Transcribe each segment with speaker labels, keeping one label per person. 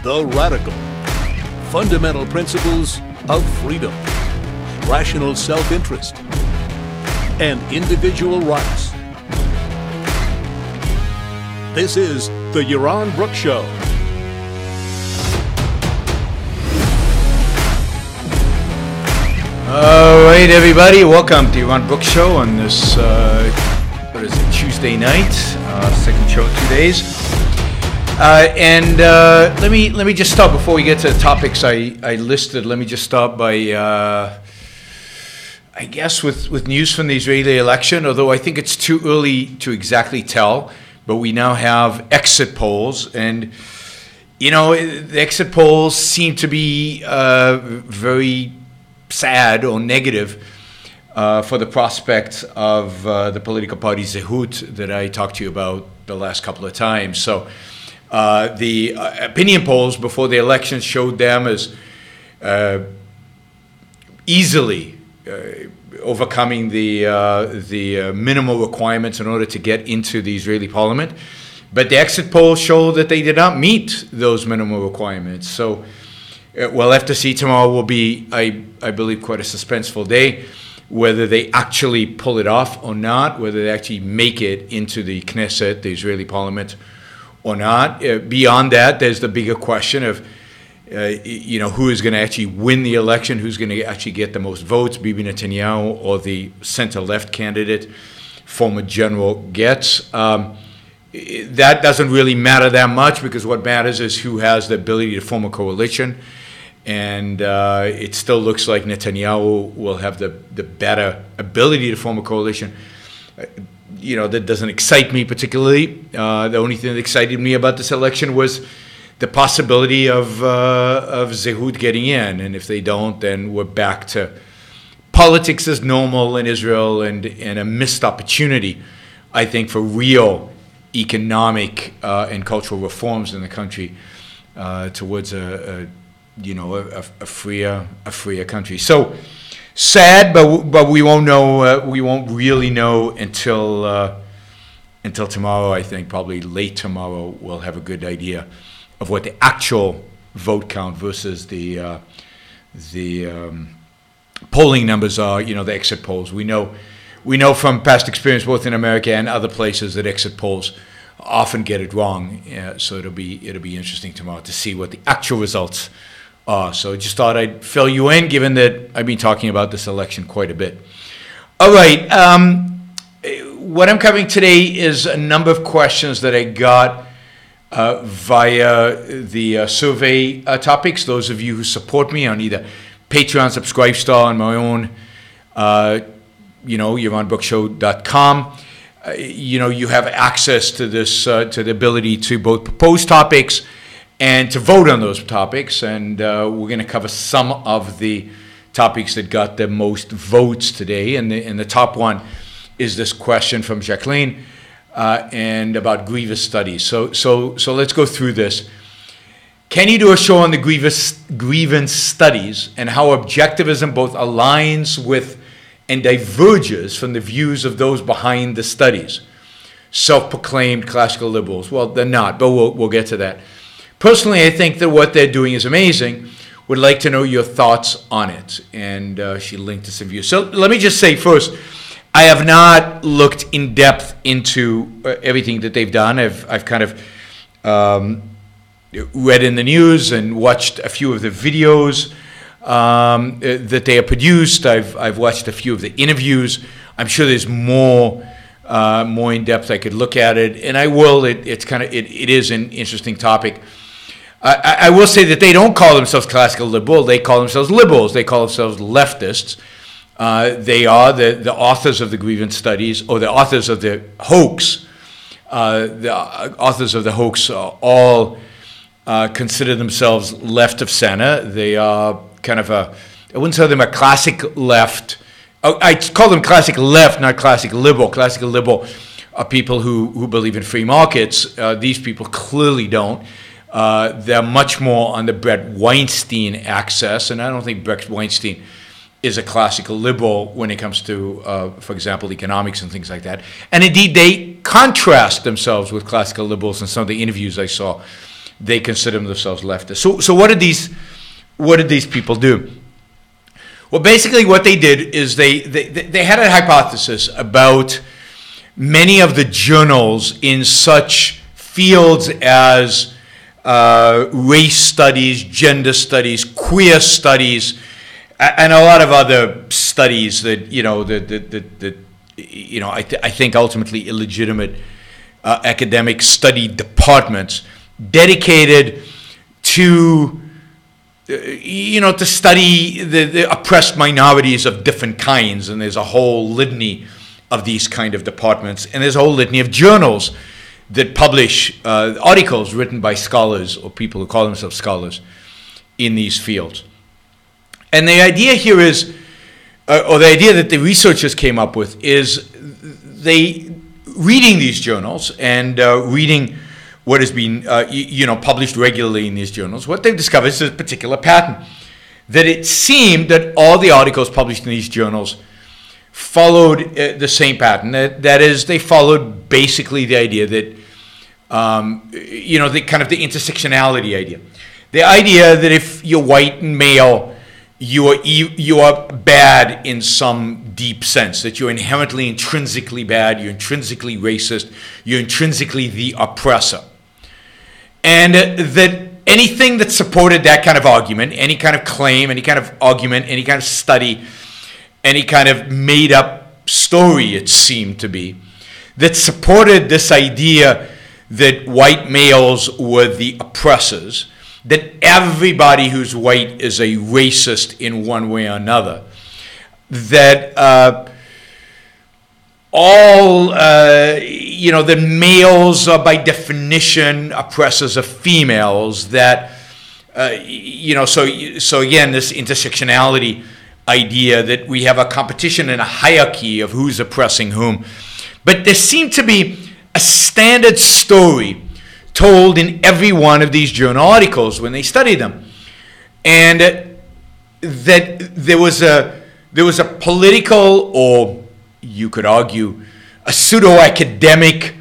Speaker 1: The radical. Fundamental principles of freedom, rational self-interest, and individual rights. This is the Yaron Brook Show.
Speaker 2: All right, everybody, welcome to Yaron Brook Show on this, Tuesday night, second show in 2 days. Let me just start before we get to the topics I listed. Let me just start by, I guess, with news from the Israeli election, although I think it's too early to exactly tell, but we now have exit polls, and, you know, the exit polls seem to be very sad or negative for the prospect of the political party Zehut that I talked to you about the last couple of times. So the opinion polls before the election showed them as easily overcoming the minimal requirements in order to get into the Israeli parliament. But the exit polls show that they did not meet those minimal requirements. So we'll have to see. Tomorrow will be, I believe, quite a suspenseful day, whether they actually pull it off or not, whether they actually make it into the Knesset, the Israeli parliament, or not. Beyond that, there's the bigger question of, who is going to actually win the election, who's going to actually get the most votes, Bibi Netanyahu or the center-left candidate, former General Getz. That doesn't really matter that much, because what matters is who has the ability to form a coalition. And it still looks like Netanyahu will have the better ability to form a coalition. That doesn't excite me particularly. The only thing that excited me about this election was the possibility of Zehut getting in. And if they don't, then we're back to politics as normal in Israel, and a missed opportunity, I think, for real economic and cultural reforms in the country towards a freer country. So sad, but we won't know. We won't really know until tomorrow. I think probably late tomorrow we'll have a good idea of what the actual vote count versus the polling numbers are. The exit polls. We know from past experience, both in America and other places, that exit polls often get it wrong. So it'll be interesting tomorrow to see what the actual results are. So just thought I'd fill you in, given that I've been talking about this election quite a bit. All right. What I'm covering today is a number of questions that I got via the survey topics. Those of you who support me on either Patreon, Subscribestar, on my own, YaronBrookShow.com. You have access to this, to the ability to both propose topics and to vote on those topics. And we're going to cover some of the topics that got the most votes today. And the top one is this question from Jacqueline and about Grievance Studies. So let's go through this. Can you do a show on the Grievance Studies and how objectivism both aligns with and diverges from the views of those behind the studies? Self-proclaimed classical liberals. Well, they're not, but we'll get to that. Personally, I think that what they're doing is amazing. Would like to know your thoughts on it. And she linked to some views. So let me just say first, I have not looked in depth into everything that they've done. I've kind of read in the news and watched a few of the videos that they have produced. I've watched a few of the interviews. I'm sure there's more in depth I could look at it, and I will. It is an interesting topic. I will say that they don't call themselves classical liberal. They call themselves liberals. They call themselves leftists. They are the authors of the Grievance Studies, or the authors of the hoax. The authors of the hoax all consider themselves left of center. They are kind of I wouldn't call them a classic left. I call them classic left, not classic liberal. Classical liberal are people who believe in free markets. These people clearly don't. They're much more on the Bret Weinstein axis, and I don't think Bret Weinstein is a classical liberal when it comes to, for example, economics and things like that. And indeed, they contrast themselves with classical liberals in some of the interviews I saw they consider themselves leftists. So what did these people do? Well, basically what they did is they had a hypothesis about many of the journals in such fields as race studies, gender studies, queer studies, and a lot of other studies that I think ultimately illegitimate academic study departments dedicated to to study the oppressed minorities of different kinds. And there's a whole litany of these kind of departments, and there's a whole litany of journals that publish articles written by scholars or people who call themselves scholars in these fields. And the idea here is, or the idea that the researchers came up with, is reading these journals and reading what has been published regularly in these journals. What they've discovered is a particular pattern, that it seemed that all the articles published in these journals followed the same pattern. That is, they followed basically the idea that the kind of the intersectionality idea, the idea that if you're white and male, you are bad in some deep sense, that you're inherently, intrinsically bad, you're intrinsically racist, you're intrinsically the oppressor. And that anything that supported that kind of argument, any kind of claim, any kind of argument, any kind of study, any kind of made-up story, it seemed to be, that supported this idea that white males were the oppressors, that everybody who's white is a racist in one way or another, that the males are by definition oppressors of females, that so again, this intersectionality idea that we have a competition and a hierarchy of who's oppressing whom. But there seemed to be a standard story told in every one of these journal articles when they studied them, and that there was a political, or you could argue a pseudo-academic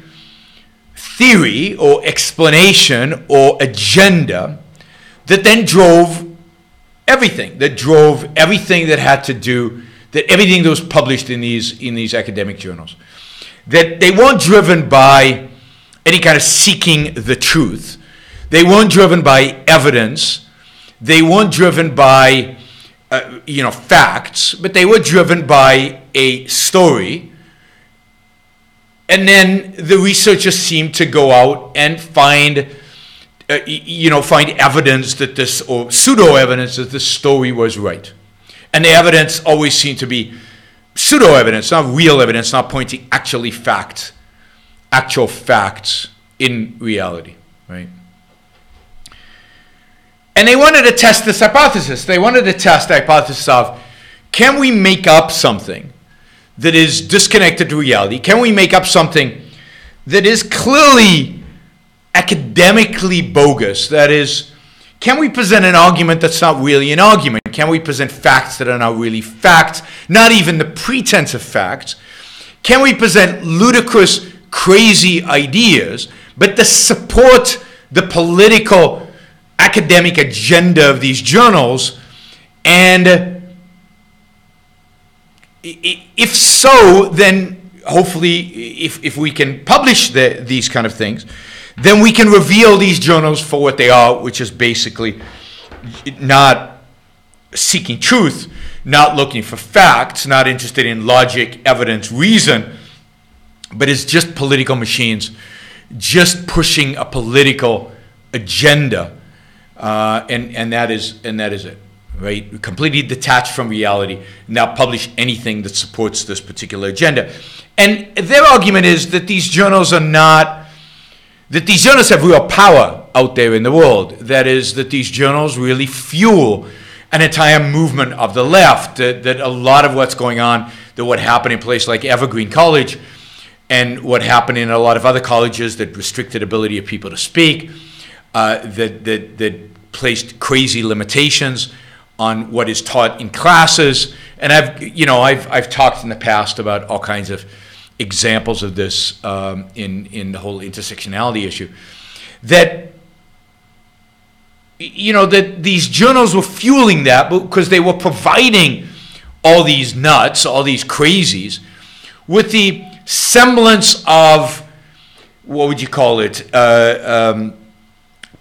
Speaker 2: theory or explanation or agenda that then drove everything that had to do, that everything that was published in these academic journals, that they weren't driven by any kind of seeking the truth. They weren't driven by evidence. They weren't driven by facts, but they were driven by a story. And then the researchers seemed to go out and find evidence that this, or pseudo evidence that this story was right. And the evidence always seemed to be pseudo evidence, not real evidence, not pointing actual facts in reality, right? And they wanted to test this hypothesis. They wanted to test the hypothesis of, can we make up something that is disconnected to reality? Can we make up something that is clearly academically bogus? That is, can we present an argument that's not really an argument? Can we present facts that are not really facts, not even the pretense of facts? Can we present ludicrous, crazy ideas, but to support the political academic agenda of these journals? And if so, then hopefully if we can publish these kind of things, then we can reveal these journals for what they are, which is basically not seeking truth, not looking for facts, not interested in logic, evidence, reason, but it's just political machines, just pushing a political agenda, and that is it, right? Completely detached from reality, not publish anything that supports this particular agenda. And their argument is that these journals have real power out there in the world. That is, that these journals really fuel an entire movement of the left, that a lot of what's going on, that what happened in places like Evergreen College and what happened in a lot of other colleges that restricted ability of people to speak, that placed crazy limitations on what is taught in classes. And I've talked in the past about all kinds of examples of this in the whole intersectionality issue, that that these journals were fueling that because they were providing all these nuts, all these crazies, with the semblance of, what would you call it,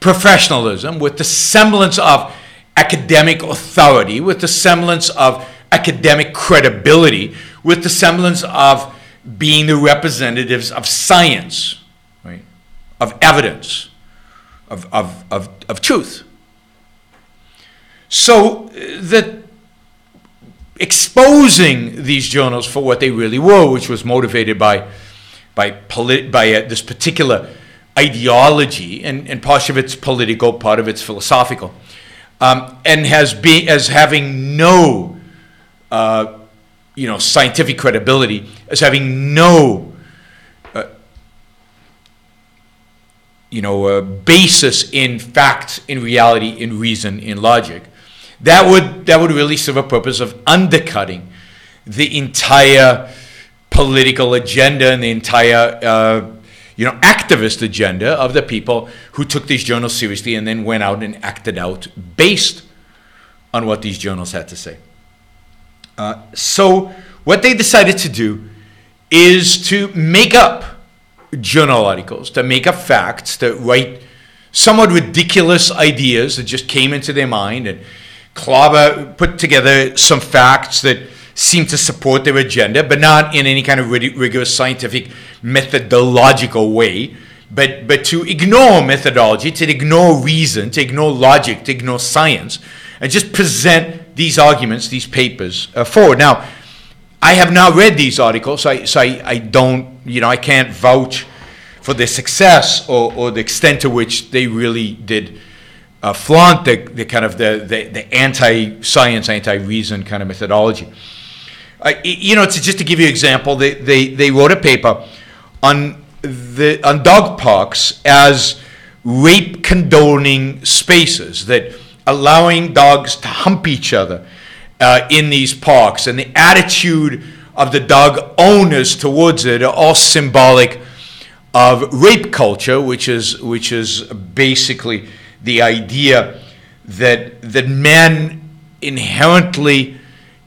Speaker 2: professionalism, with the semblance of academic authority, with the semblance of academic credibility, with the semblance of being the representatives of science, right, of evidence, of truth. So that exposing these journals for what they really were, which was motivated by this particular ideology, and part of it's political, part of it's philosophical, and as having no scientific credibility, as having no basis in fact, in reality, in reason, in logic, that would really serve a purpose of undercutting the entire political agenda and the entire activist agenda of the people who took these journals seriously and then went out and acted out based on what these journals had to say. So what they decided to do is to make up journal articles, to make up facts, to write somewhat ridiculous ideas that just came into their mind, and put together some facts that seem to support their agenda, but not in any kind of rigorous scientific methodological way, but to ignore methodology, to ignore reason, to ignore logic, to ignore science, and just present these arguments, these papers forward. Now, I have not read these articles, so I don't, I can't vouch for their success or the extent to which they really did flaunt the kind of the anti-science, anti-reason kind of methodology. Just to give you an example, they wrote a paper on dog parks as rape condoning spaces, that allowing dogs to hump each other in these parks, and the attitude of the dog owners towards it are all symbolic of rape culture, which is basically the idea that men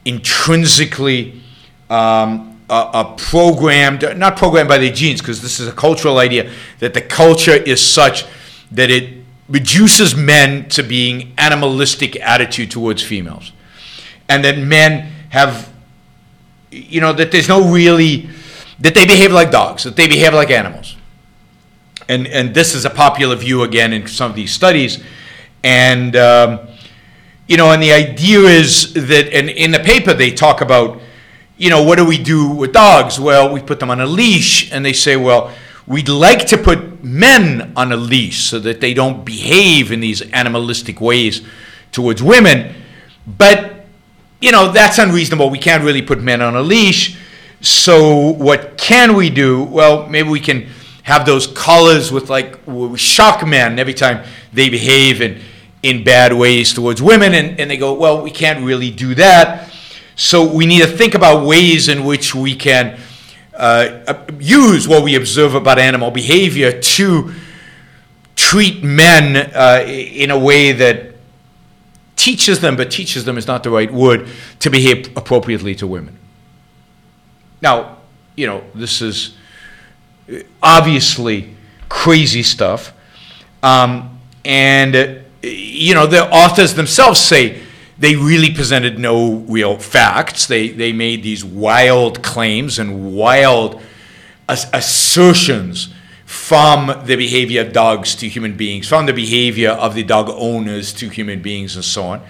Speaker 2: intrinsically are programmed, not programmed by their genes, because this is a cultural idea, that the culture is such that it reduces men to being animalistic attitude towards females. And that men have, that there's no really, that they behave like dogs, that they behave like animals. And this is a popular view, again, in some of these studies. And, and the idea is that, and in the paper they talk about, what do we do with dogs? Well, we put them on a leash, and they say, well, we'd like to put men on a leash so that they don't behave in these animalistic ways towards women. But, that's unreasonable. We can't really put men on a leash. So what can we do? Well, maybe we can have those collars we shock men every time they behave in bad ways towards women. And they go, well, we can't really do that. So we need to think about ways in which we can use what we observe about animal behavior to treat men in a way that teaches them is not the right word, to behave appropriately to women. Now, this is obviously crazy stuff. The authors themselves say they really presented no real facts. They made these wild claims and wild assertions from the behavior of dogs to human beings, from the behavior of the dog owners to human beings, and so on.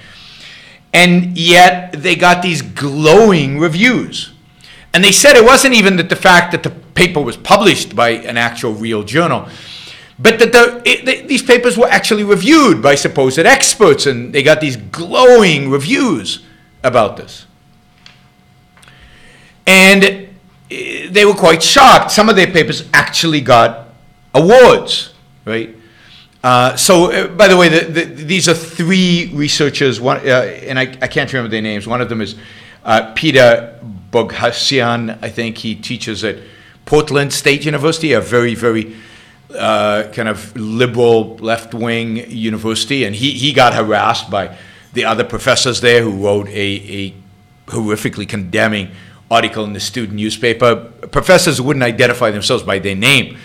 Speaker 2: And yet they got these glowing reviews. And they said it wasn't even that the fact that the paper was published by an actual real journal, but that these papers were actually reviewed by supposed experts, and they got these glowing reviews about this. And they were quite shocked. Some of their papers actually got awards, right? By the way, these are three researchers, one, and I can't remember their names. One of them is Peter Boghossian, I think. He teaches at Portland State University, a very, very kind of liberal left-wing university, and he got harassed by the other professors there who wrote a horrifically condemning article in the student newspaper. Professors wouldn't identify themselves by their name.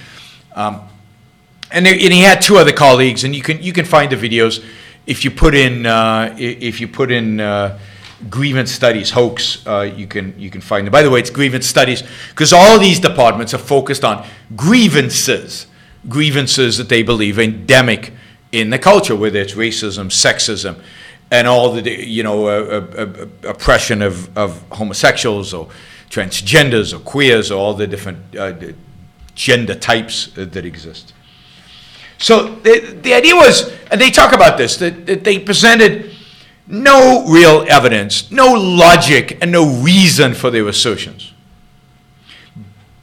Speaker 2: And he had two other colleagues, and you can find the videos if you put in Grievance Studies Hoax. You can find them. By the way, it's Grievance Studies because all these departments are focused on grievances that they believe are endemic in the culture, whether it's racism, sexism, and all the oppression of homosexuals or transgenders or queers or all the different gender types that exist. So the idea was, and they talk about this, that they presented no real evidence, no logic, and no reason for their assertions.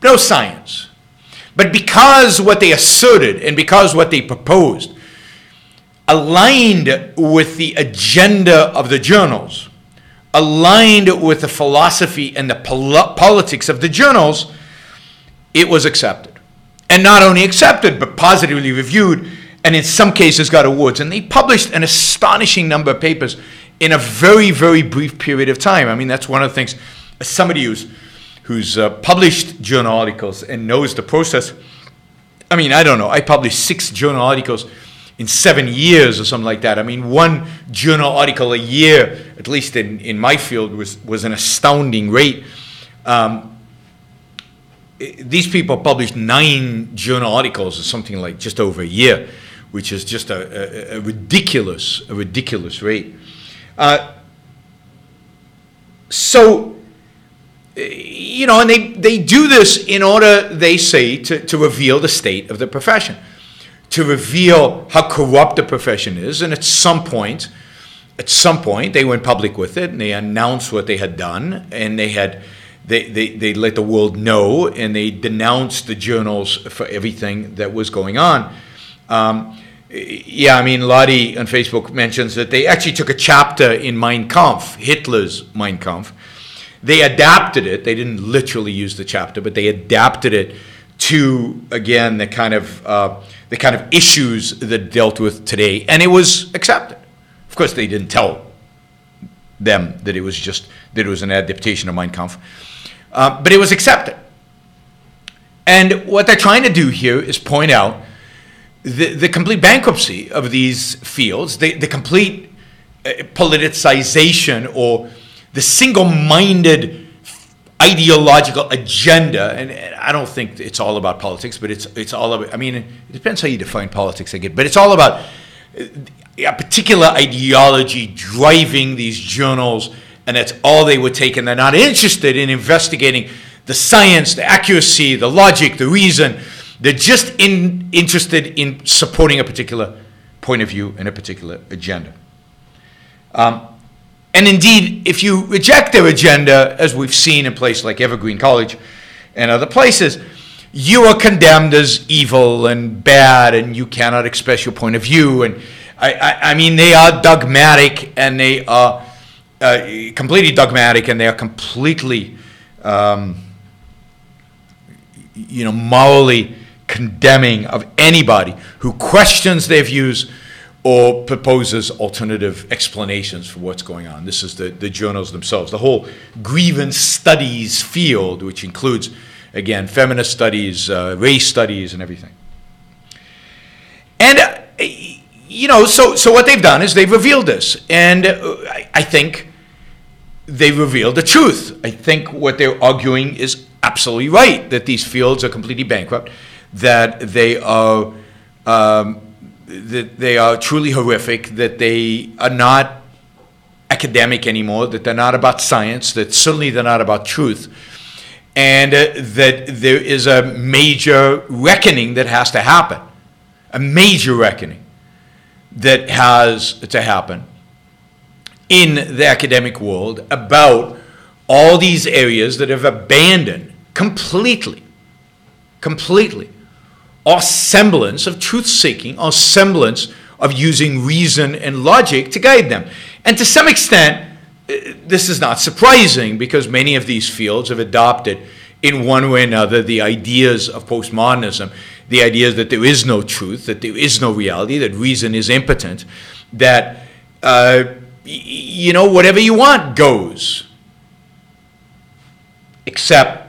Speaker 2: No science. But because what they asserted and because what they proposed aligned with the agenda of the journals, aligned with the philosophy and the politics of the journals, it was accepted. And not only accepted, but positively reviewed, and in some cases got awards. And they published an astonishing number of papers in a very, very brief period of time. I mean, that's one of the things, as somebody who's published journal articles and knows the process. I mean, I don't know, I published 6 journal articles in 7 years or something like that. I mean, one journal article a year, at least in my field, was an astounding rate. These people published 9 journal articles or something like just over a year, which is just a ridiculous rate. And they do this in order, they say, to reveal the state of the profession, to reveal how corrupt the profession is. And at some point, they went public with it, and they announced what they had done, and they let the world know, and they denounced the journals for everything that was going on. Lottie on Facebook mentions that they actually took a chapter in Mein Kampf, Hitler's Mein Kampf. They adapted it. They didn't literally use the chapter, but they adapted it to, again, the kind of issues that dealt with today, and it was accepted. Of course, they didn't tell them that it was an adaptation of Mein Kampf. But it was accepted. And what they're trying to do here is point out the complete bankruptcy of these fields, the complete politicization or the single-minded ideological agenda. And I don't think it's all about politics, but it's all about, I mean, it depends how you define politics, I get, but it's all about a particular ideology driving these journals. And that's all they would take, and they're not interested in investigating the science, the accuracy, the logic, the reason. They're just interested in supporting a particular point of view and a particular agenda. And indeed, if you reject their agenda, as we've seen in places like Evergreen College and other places, you are condemned as evil and bad, and you cannot express your point of view. And I mean, they are dogmatic, and they are completely dogmatic, and they are completely, morally condemning of anybody who questions their views or proposes alternative explanations for what's going on. This is the journals themselves. The whole Grievance Studies field, which includes, again, feminist studies, race studies, and everything. And, so what they've done is they've revealed this. And I think they reveal the truth. I think what they're arguing is absolutely right, that these fields are completely bankrupt, that they are truly horrific, that they are not academic anymore, that they're not about science, that certainly they're not about truth, and that there is a major reckoning that has to happen, a major reckoning that has to happen in the academic world about all these areas that have abandoned completely all semblance of truth-seeking, all semblance of using reason and logic to guide them. And to some extent, this is not surprising, because many of these fields have adopted in one way or another the ideas of postmodernism the idea that there is no truth, that there is no reality, that reason is impotent, that, whatever you want goes. Except,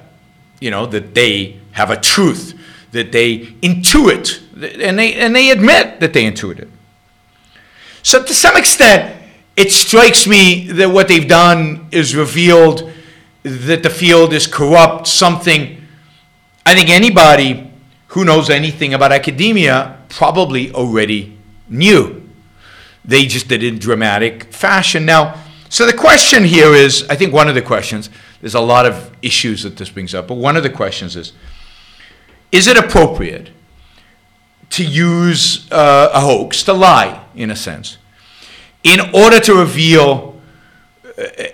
Speaker 2: that they have a truth, that they intuit, and they admit that they intuit it. So to some extent, it strikes me that what they've done is revealed that the field is corrupt, something I think anybody who knows anything about academia probably already knew. They just did it in dramatic fashion. Now, so the question here is, I think one of the questions, there's a lot of issues that this brings up, but one of the questions is it appropriate to use a hoax, to lie, in a sense, in order to reveal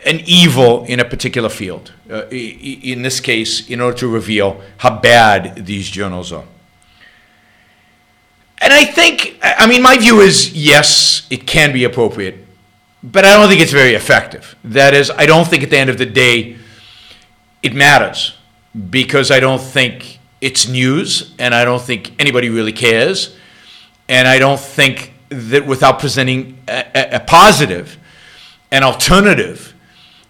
Speaker 2: an evil in a particular field? In this case, in order to reveal how bad these journals are. And I think, my view is, yes, it can be appropriate, but I don't think it's very effective. That is, I don't think at the end of the day it matters, because I don't think it's news, and I don't think anybody really cares, and I don't think that without presenting a positive, an alternative,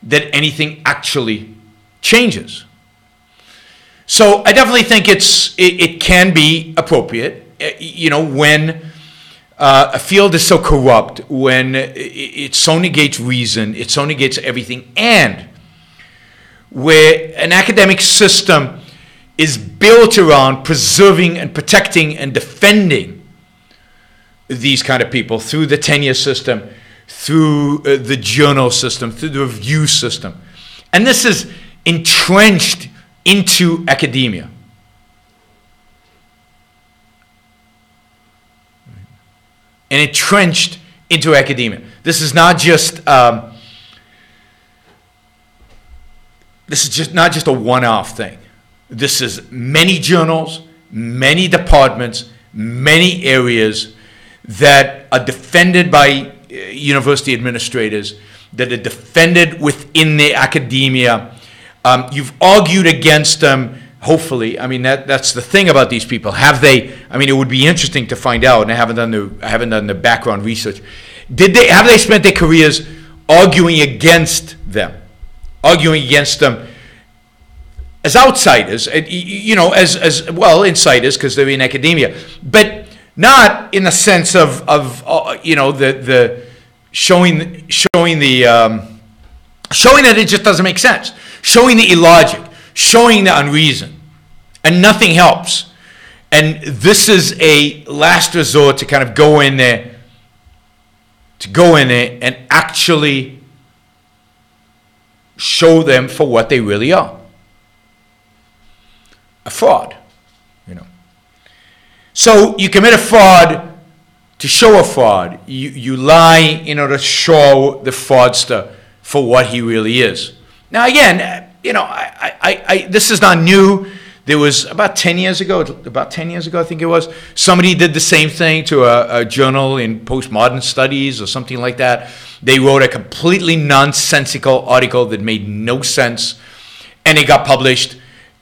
Speaker 2: that anything actually changes. So I definitely think it can be appropriate, when a field is so corrupt, when it so negates reason, it so negates everything, and where an academic system is built around preserving and protecting and defending these kind of people through the tenure system, through the journal system, through the review system. And this is entrenched into academia. And entrenched into academia. This is not just not just a one-off thing. This is many journals, many departments, many areas that are defended by university administrators, that are defended within the academia. You've argued against them, hopefully. That's the thing about these people. Have they? It would be interesting to find out, and I haven't done the background research. Have they spent their careers arguing against them as outsiders, as well, insiders, because they're in academia, but not in the sense of the showing that it just doesn't make sense, showing the illogic, showing the unreason, and nothing helps. And this is a last resort to kind of go in there and actually show them for what they really are. A fraud, So you commit a fraud to show a fraud. You lie in order to show the fraudster for what he really is. Now again, this is not new. There was about 10 years ago, I think it was, somebody did the same thing to a journal in postmodern studies or something like that. They wrote a completely nonsensical article that made no sense, and it got published,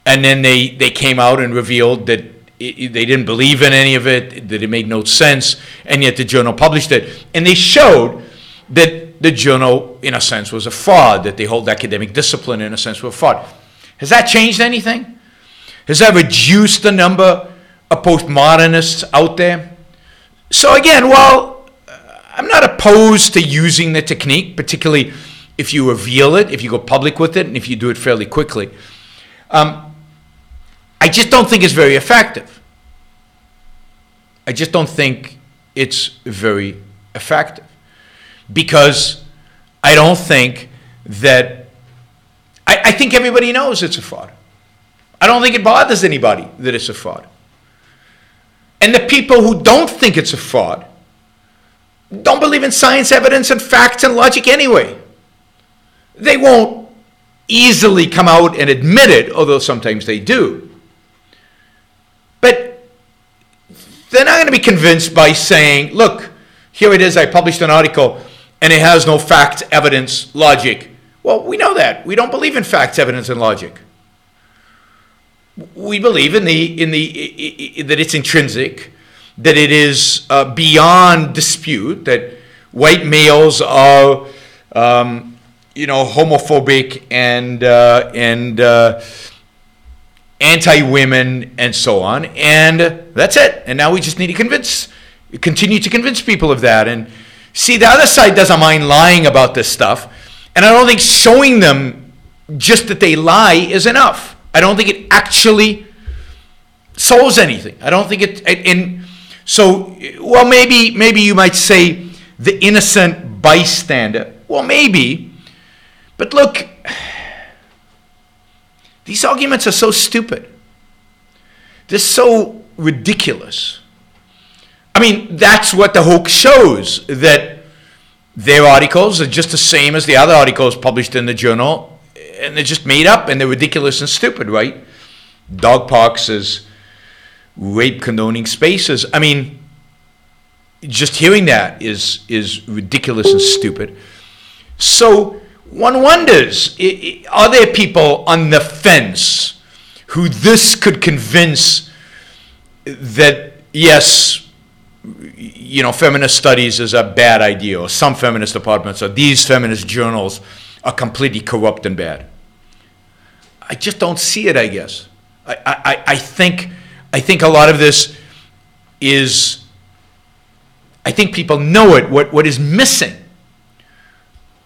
Speaker 2: and then they came out and revealed that they didn't believe in any of it, that it made no sense, and yet the journal published it. And they showed that the journal, in a sense, was a fraud, that they hold academic discipline, in a sense, was a fraud. Has that changed anything? Has that reduced the number of postmodernists out there? So again, while I'm not opposed to using the technique, particularly if you reveal it, if you go public with it, and if you do it fairly quickly, I just don't think it's very effective. Because I don't think that, I think everybody knows it's a fraud. I don't think it bothers anybody that it's a fraud. And the people who don't think it's a fraud don't believe in science, evidence, and facts and logic anyway. They won't easily come out and admit it, although sometimes they do. But they're not going to be convinced by saying, look, here it is, I published an article, and it has no facts, evidence, logic. Well, we know that. We don't believe in facts, evidence, and logic. we believe in that it's intrinsic, that it is beyond dispute, that white males are homophobic and anti-women and so on, and that's it. And now we just need to continue to convince people of that. And see, the other side doesn't mind lying about this stuff, and I don't think showing them just that they lie is enough. I don't think it actually solves anything. I don't think maybe you might say the innocent bystander. Well, maybe, but look, these arguments are so stupid. They're so ridiculous. I mean, that's what the hoax shows, that their articles are just the same as the other articles published in the journal, and they're just made up, and they're ridiculous and stupid, right? Dog parks as rape condoning spaces. I mean, just hearing that is ridiculous and stupid. So one wonders, are there people on the fence who this could convince that, yes, feminist studies is a bad idea, or some feminist departments, or these feminist journals are completely corrupt and bad? I just don't see it, I guess. I think a lot of this is, I think people know it. What is missing,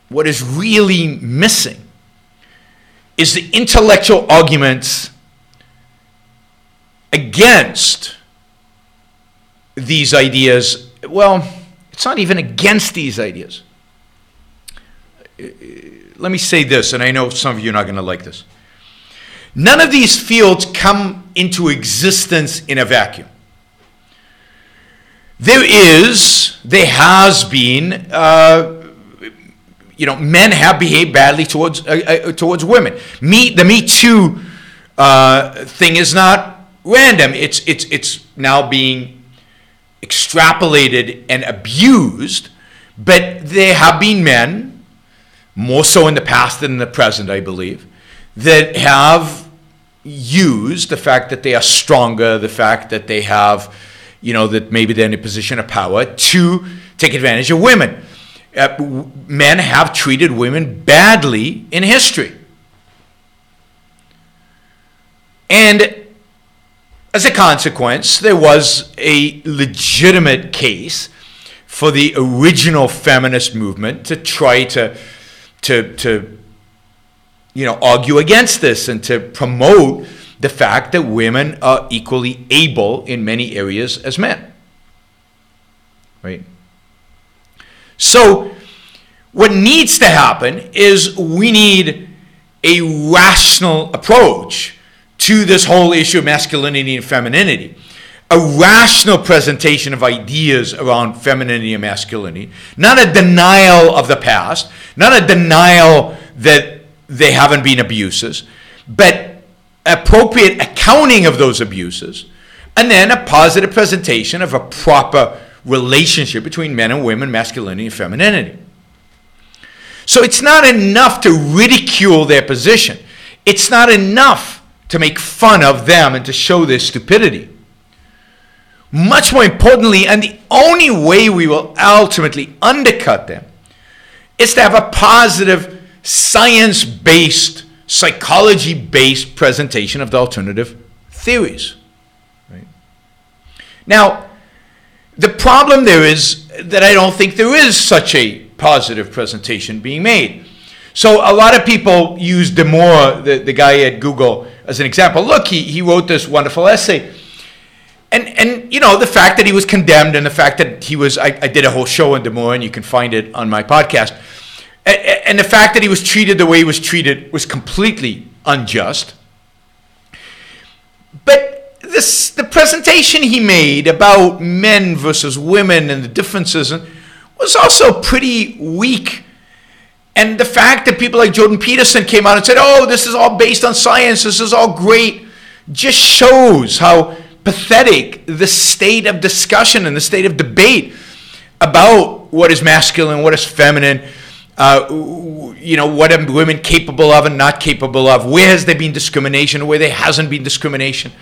Speaker 2: what is really missing, is the intellectual arguments against these ideas. Well, it's not even against these ideas. Let me say this, and I know some of you are not going to like this. None of these fields come into existence in a vacuum. There has been, men have behaved badly towards women. The Me Too thing is not random. It's now being extrapolated and abused, but there have been men, more so in the past than in the present, I believe, that have used the fact that they are stronger, the fact that they have, that maybe they're in a position of power, to take advantage of women. Men have treated women badly in history. And as a consequence, there was a legitimate case for the original feminist movement to try to argue against this and to promote the fact that women are equally able in many areas as men. Right? So what needs to happen is we need a rational approach to this whole issue of masculinity and femininity. A rational presentation of ideas around femininity and masculinity, not a denial of the past, not a denial that they haven't been abuses, but appropriate accounting of those abuses, and then a positive presentation of a proper relationship between men and women, masculinity and femininity. So it's not enough to ridicule their position. It's not enough to make fun of them and to show their stupidity. Much more importantly, and the only way we will ultimately undercut them, is to have a positive, science-based, psychology-based presentation of the alternative theories. Right? Now, the problem there is that I don't think there is such a positive presentation being made. So a lot of people use Demore, the guy at Google, as an example. Look, he wrote this wonderful essay. And the fact that he was condemned, and the fact that he was, I did a whole show on Demore, and you can find it on my podcast. And the fact that he was treated the way he was treated was completely unjust. But the presentation he made about men versus women and the differences was also pretty weak. And the fact that people like Jordan Peterson came out and said, oh, this is all based on science, this is all great, just shows how pathetic the state of discussion and the state of debate about what is masculine, what is feminine, what are women capable of and not capable of? Where has there been discrimination? Where there hasn't been discrimination?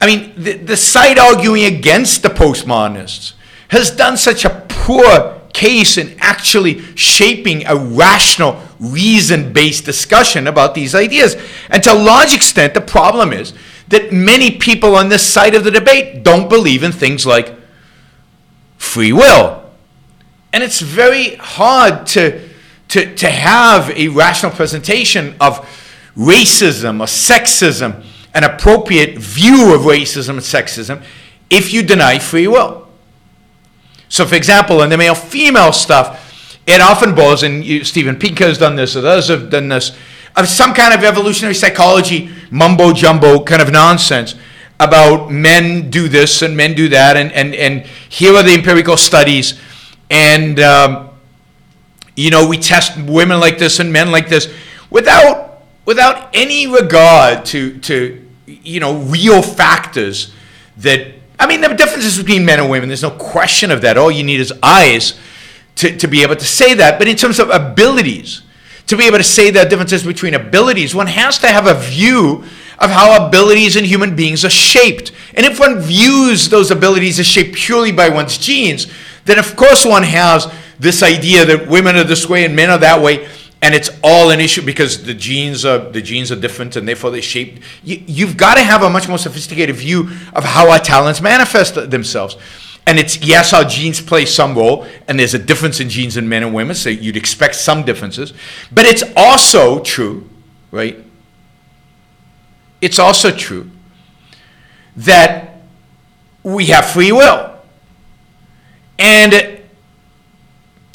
Speaker 2: I mean, the side arguing against the postmodernists has done such a poor case in actually shaping a rational, reason-based discussion about these ideas. And to a large extent, the problem is that many people on this side of the debate don't believe in things like free will. And it's very hard to have a rational presentation of racism or sexism, an appropriate view of racism and sexism, if you deny free will. So, for example, in the male-female stuff, it often boils, and Steven Pinker has done this, or others have done this, of some kind of evolutionary psychology, mumbo-jumbo kind of nonsense about men do this and men do that, and here are the empirical studies, and we test women like this and men like this, without any regard to real factors that. I mean, there are differences between men and women. There's no question of that. All you need is eyes to be able to say that. But in terms of abilities, to be able to say there are differences between abilities, one has to have a view of how abilities in human beings are shaped. And if one views those abilities as shaped purely by one's genes, then of course one has this idea that women are this way and men are that way, and it's all an issue because the genes are different and therefore they're shaped. You've got to have a much more sophisticated view of how our talents manifest themselves. And it's, yes, our genes play some role, and there's a difference in genes in men and women, so you'd expect some differences. But it's also true, right? It's also true that we have free will. And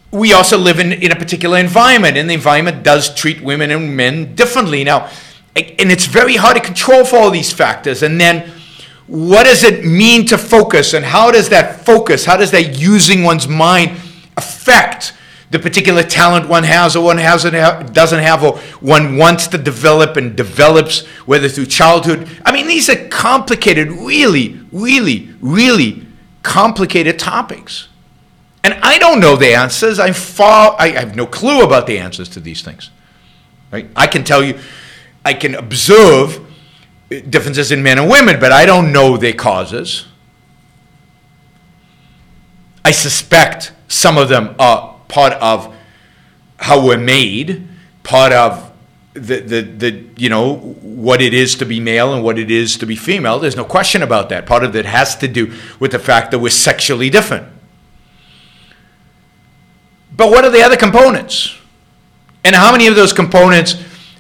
Speaker 2: we also live in a particular environment, and the environment does treat women and men differently. Now, and it's very hard to control for all these factors. And then what does it mean to focus, and how does that focus, how does that using one's mind affect the particular talent one has or one doesn't have, or one wants to develop and develops, whether through childhood? I mean, these are complicated, really, really, really complicated topics. And I don't know the answers. I have no clue about the answers to these things. Right? I can tell you, I can observe differences in men and women, but I don't know their causes. I suspect some of them are part of how we're made, part of what it is to be male and what it is to be female. There's no question about that. Part of it has to do with the fact that we're sexually different. But what are the other components? And how many of those components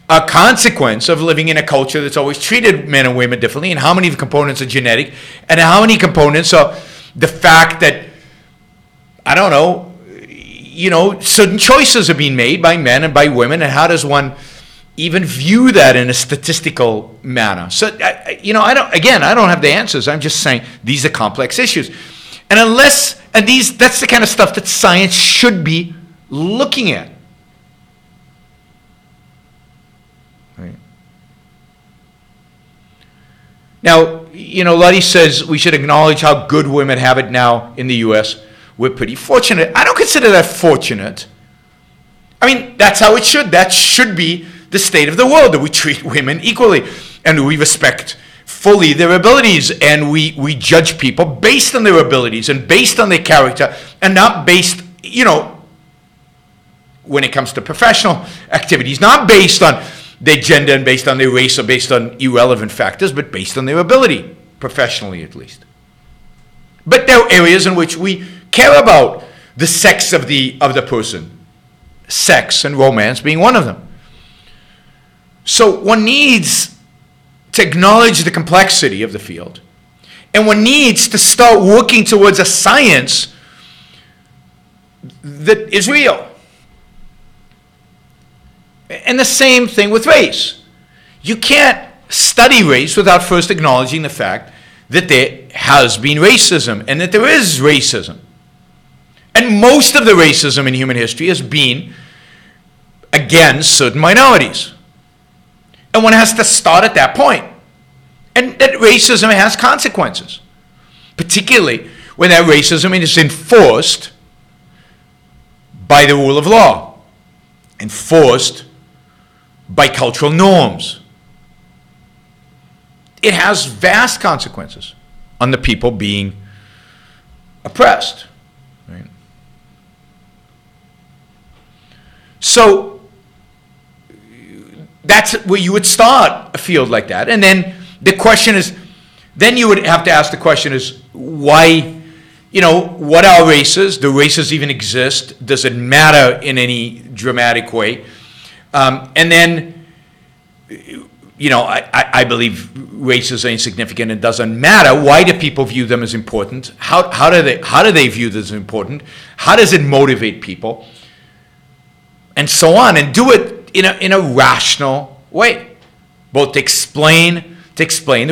Speaker 2: are a consequence of living in a culture that's always treated men and women differently? And how many of the components are genetic? And how many components are the fact that, I don't know, certain choices are being made by men and by women, and how does one even view that in a statistical manner? So, I don't have the answers. I'm just saying these are complex issues. And that's the kind of stuff that science should be looking at. Right. Now, Luddy says we should acknowledge how good women have it now in the U.S. We're pretty fortunate. I don't consider that fortunate. I mean, that's how it should. That should be the state of the world, that we treat women equally and we respect fully their abilities, and we judge people based on their abilities and based on their character, and not based, when it comes to professional activities, not based on their gender and based on their race or based on irrelevant factors, but based on their ability, professionally at least. But there are areas in which we care about the sex of the person, sex and romance being one of them. So one needs to acknowledge the complexity of the field, and one needs to start working towards a science that is real. And the same thing with race. You can't study race without first acknowledging the fact that there has been racism and that there is racism. And most of the racism in human history has been against certain minorities. And one has to start at that point. And that racism has consequences, particularly when that racism is enforced by the rule of law. enforced by cultural norms. It has vast consequences on the people being oppressed. Right? So that's where you would start a field like that. And then the question is, then you would have to ask the question is, why, what are races? Do races even exist? Does it matter in any dramatic way? And then, I believe races are insignificant. It doesn't matter. Why do people view them as important? How do they view this as important? How does it motivate people? And so on, and do it in a rational way, both to explain the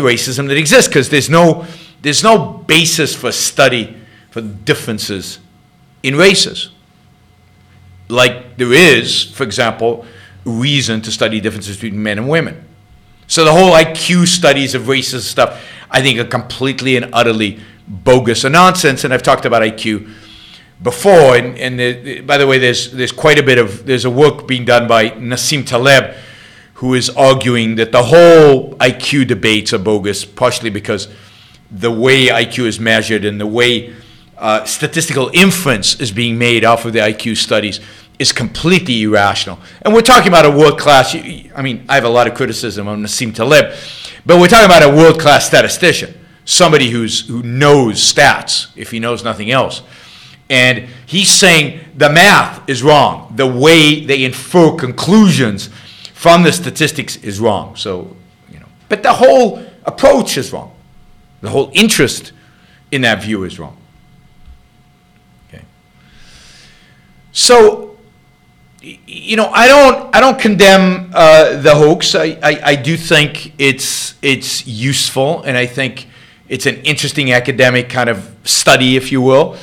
Speaker 2: racism that exists, because there's no basis for study for differences in races, like there is, for example, reason to study differences between men and women. So the whole IQ studies of racist stuff, I think, are completely and utterly bogus and nonsense. And I've talked about IQ before. And by the way, there's quite a bit of, there's a work being done by Nassim Taleb, who is arguing that the whole IQ debates are bogus, partially because the way IQ is measured and the way statistical inference is being made off of the IQ studies is completely irrational. And we're talking about a world-class, I have a lot of criticism on Nassim Taleb, but we're talking about a world-class statistician, somebody who knows stats, if he knows nothing else. And he's saying the math is wrong. The way they infer conclusions from the statistics is wrong. So, but the whole approach is wrong. The whole interest in that view is wrong. Okay. So, I don't condemn the hoax. I do think it's useful, and I think it's an interesting academic kind of study, if you will.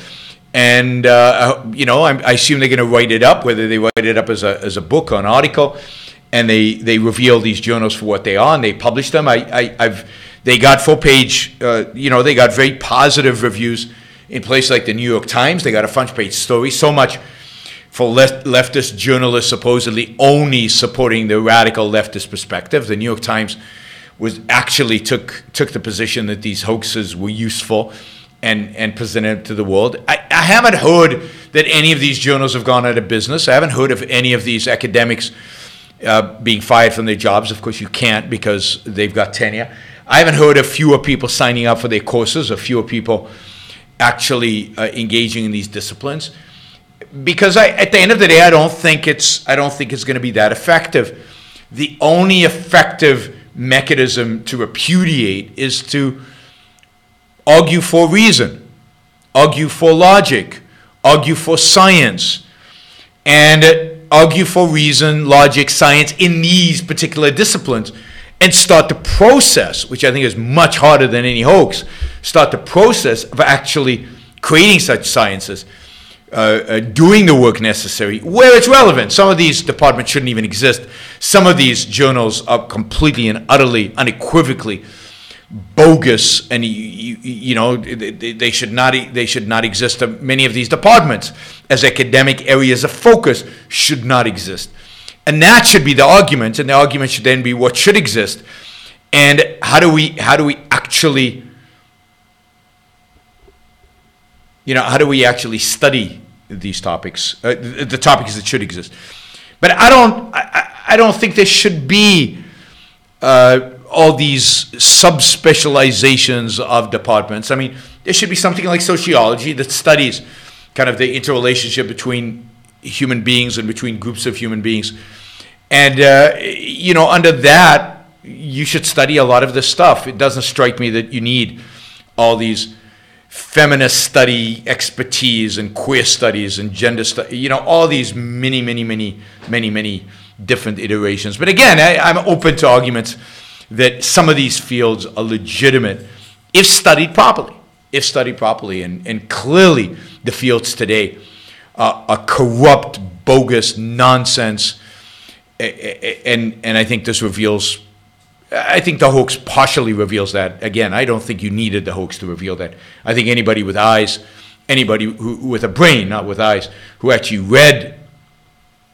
Speaker 2: And I assume they're going to write it up, whether they write it up as a book or an article, and they reveal these journals for what they are, and they publish them. They got full page. They got very positive reviews in places like the New York Times. They got a front page story. So much for leftist journalists supposedly only supporting the radical leftist perspective. The New York Times was actually took the position that these hoaxes were useful and presented to the world. I haven't heard that any of these journals have gone out of business. I haven't heard of any of these academics being fired from their jobs. Of course, you can't because they've got tenure. I haven't heard of fewer people signing up for their courses or fewer people actually engaging in these disciplines. Because at the end of the day, I don't think it's going to be that effective. The only effective mechanism to repudiate is to argue for reason, argue for logic, argue for science, and argue for reason, logic, science in these particular disciplines, and start the process, which I think is much harder than any hoax, start the process of actually creating such sciences. Doing the work necessary where it's relevant. Some of these departments shouldn't even exist. Some of these journals are completely and utterly, unequivocally bogus, and they should not exist. Many of these departments, as academic areas of focus, should not exist. And that should be the argument, and the argument should then be what should exist, and how do we actually study these topics, the topics that should exist. But I don't think there should be all these subspecializations of departments. There should be something like sociology that studies kind of the interrelationship between human beings and between groups of human beings. And, under that, you should study a lot of this stuff. It doesn't strike me that you need all these feminist study expertise and queer studies and gender study, all these many different iterations. But again, I'm open to arguments that some of these fields are legitimate if studied properly. And clearly the fields today are corrupt, bogus, nonsense. And I think the hoax partially reveals that. Again, I don't think you needed the hoax to reveal that. I think anybody with eyes, anybody with a brain, not with eyes, who actually read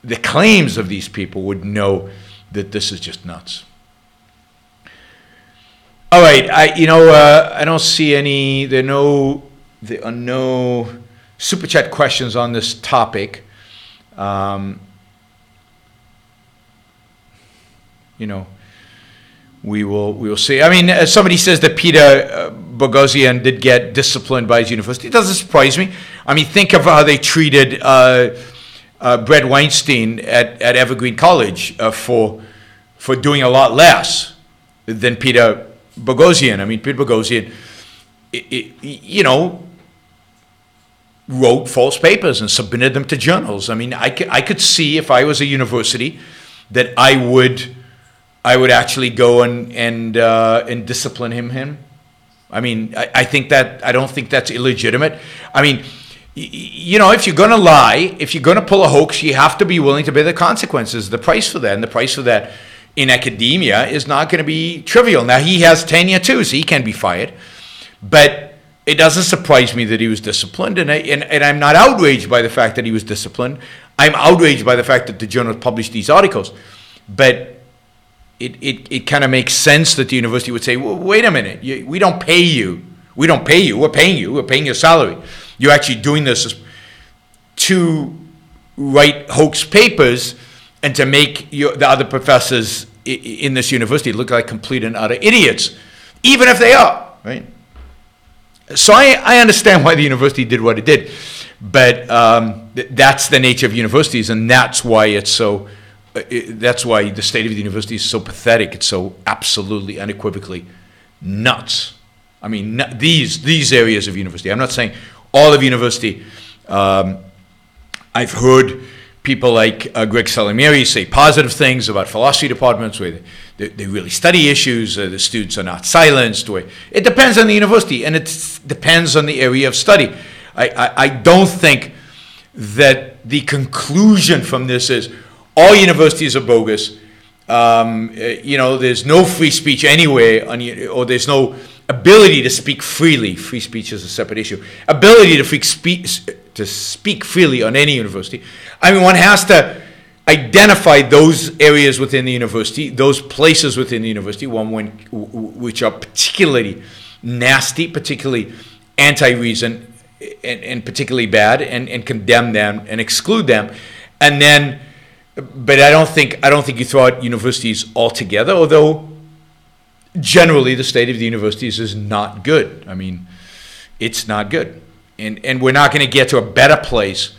Speaker 2: the claims of these people would know that this is just nuts. All right, I don't see any. There are no super chat questions on this topic. We will see. I mean, somebody says that Peter Boghossian did get disciplined by his university. It doesn't surprise me. I mean, think of how they treated Brett Weinstein at Evergreen College for doing a lot less than Peter Boghossian. I mean, Peter Boghossian, wrote false papers and submitted them to journals. I mean, I could see if I was a university that I would actually go and discipline him. I mean, I don't think that's illegitimate. I mean, if you're going to lie, if you're going to pull a hoax, you have to be willing to bear the consequences, the price for that. And the price for that in academia is not going to be trivial. Now, he has tenure too, so he can be fired. But it doesn't surprise me that he was disciplined. And I'm not outraged by the fact that he was disciplined. I'm outraged by the fact that the journal published these articles. But it kind of makes sense that the university would say, well, wait a minute, we don't pay you. We're paying you. We're paying your salary. You're actually doing this to write hoax papers and to make the other professors in this university look like complete and utter idiots, even if they are, right? So I understand why the university did what it did, but that's the nature of universities, and that's why it's so. That's why the state of the university is so pathetic. It's so absolutely, unequivocally nuts. I mean, these areas of university. I'm not saying all of university. I've heard people like Greg Salamieri say positive things about philosophy departments where they really study issues. The students are not silenced. It depends on the university, and it depends on the area of study. I don't think that the conclusion from this is all universities are bogus. There's no free speech anywhere, or there's no ability to speak freely. Free speech is a separate issue. Ability to speak freely on any university. I mean, one has to identify those areas within the university, those places within the university, which are particularly nasty, particularly anti-reason, and particularly bad, and condemn them and exclude them, and then. But I don't think you throw out universities altogether, although generally the state of the universities is not good. I mean, it's not good. And we're not going to get to a better place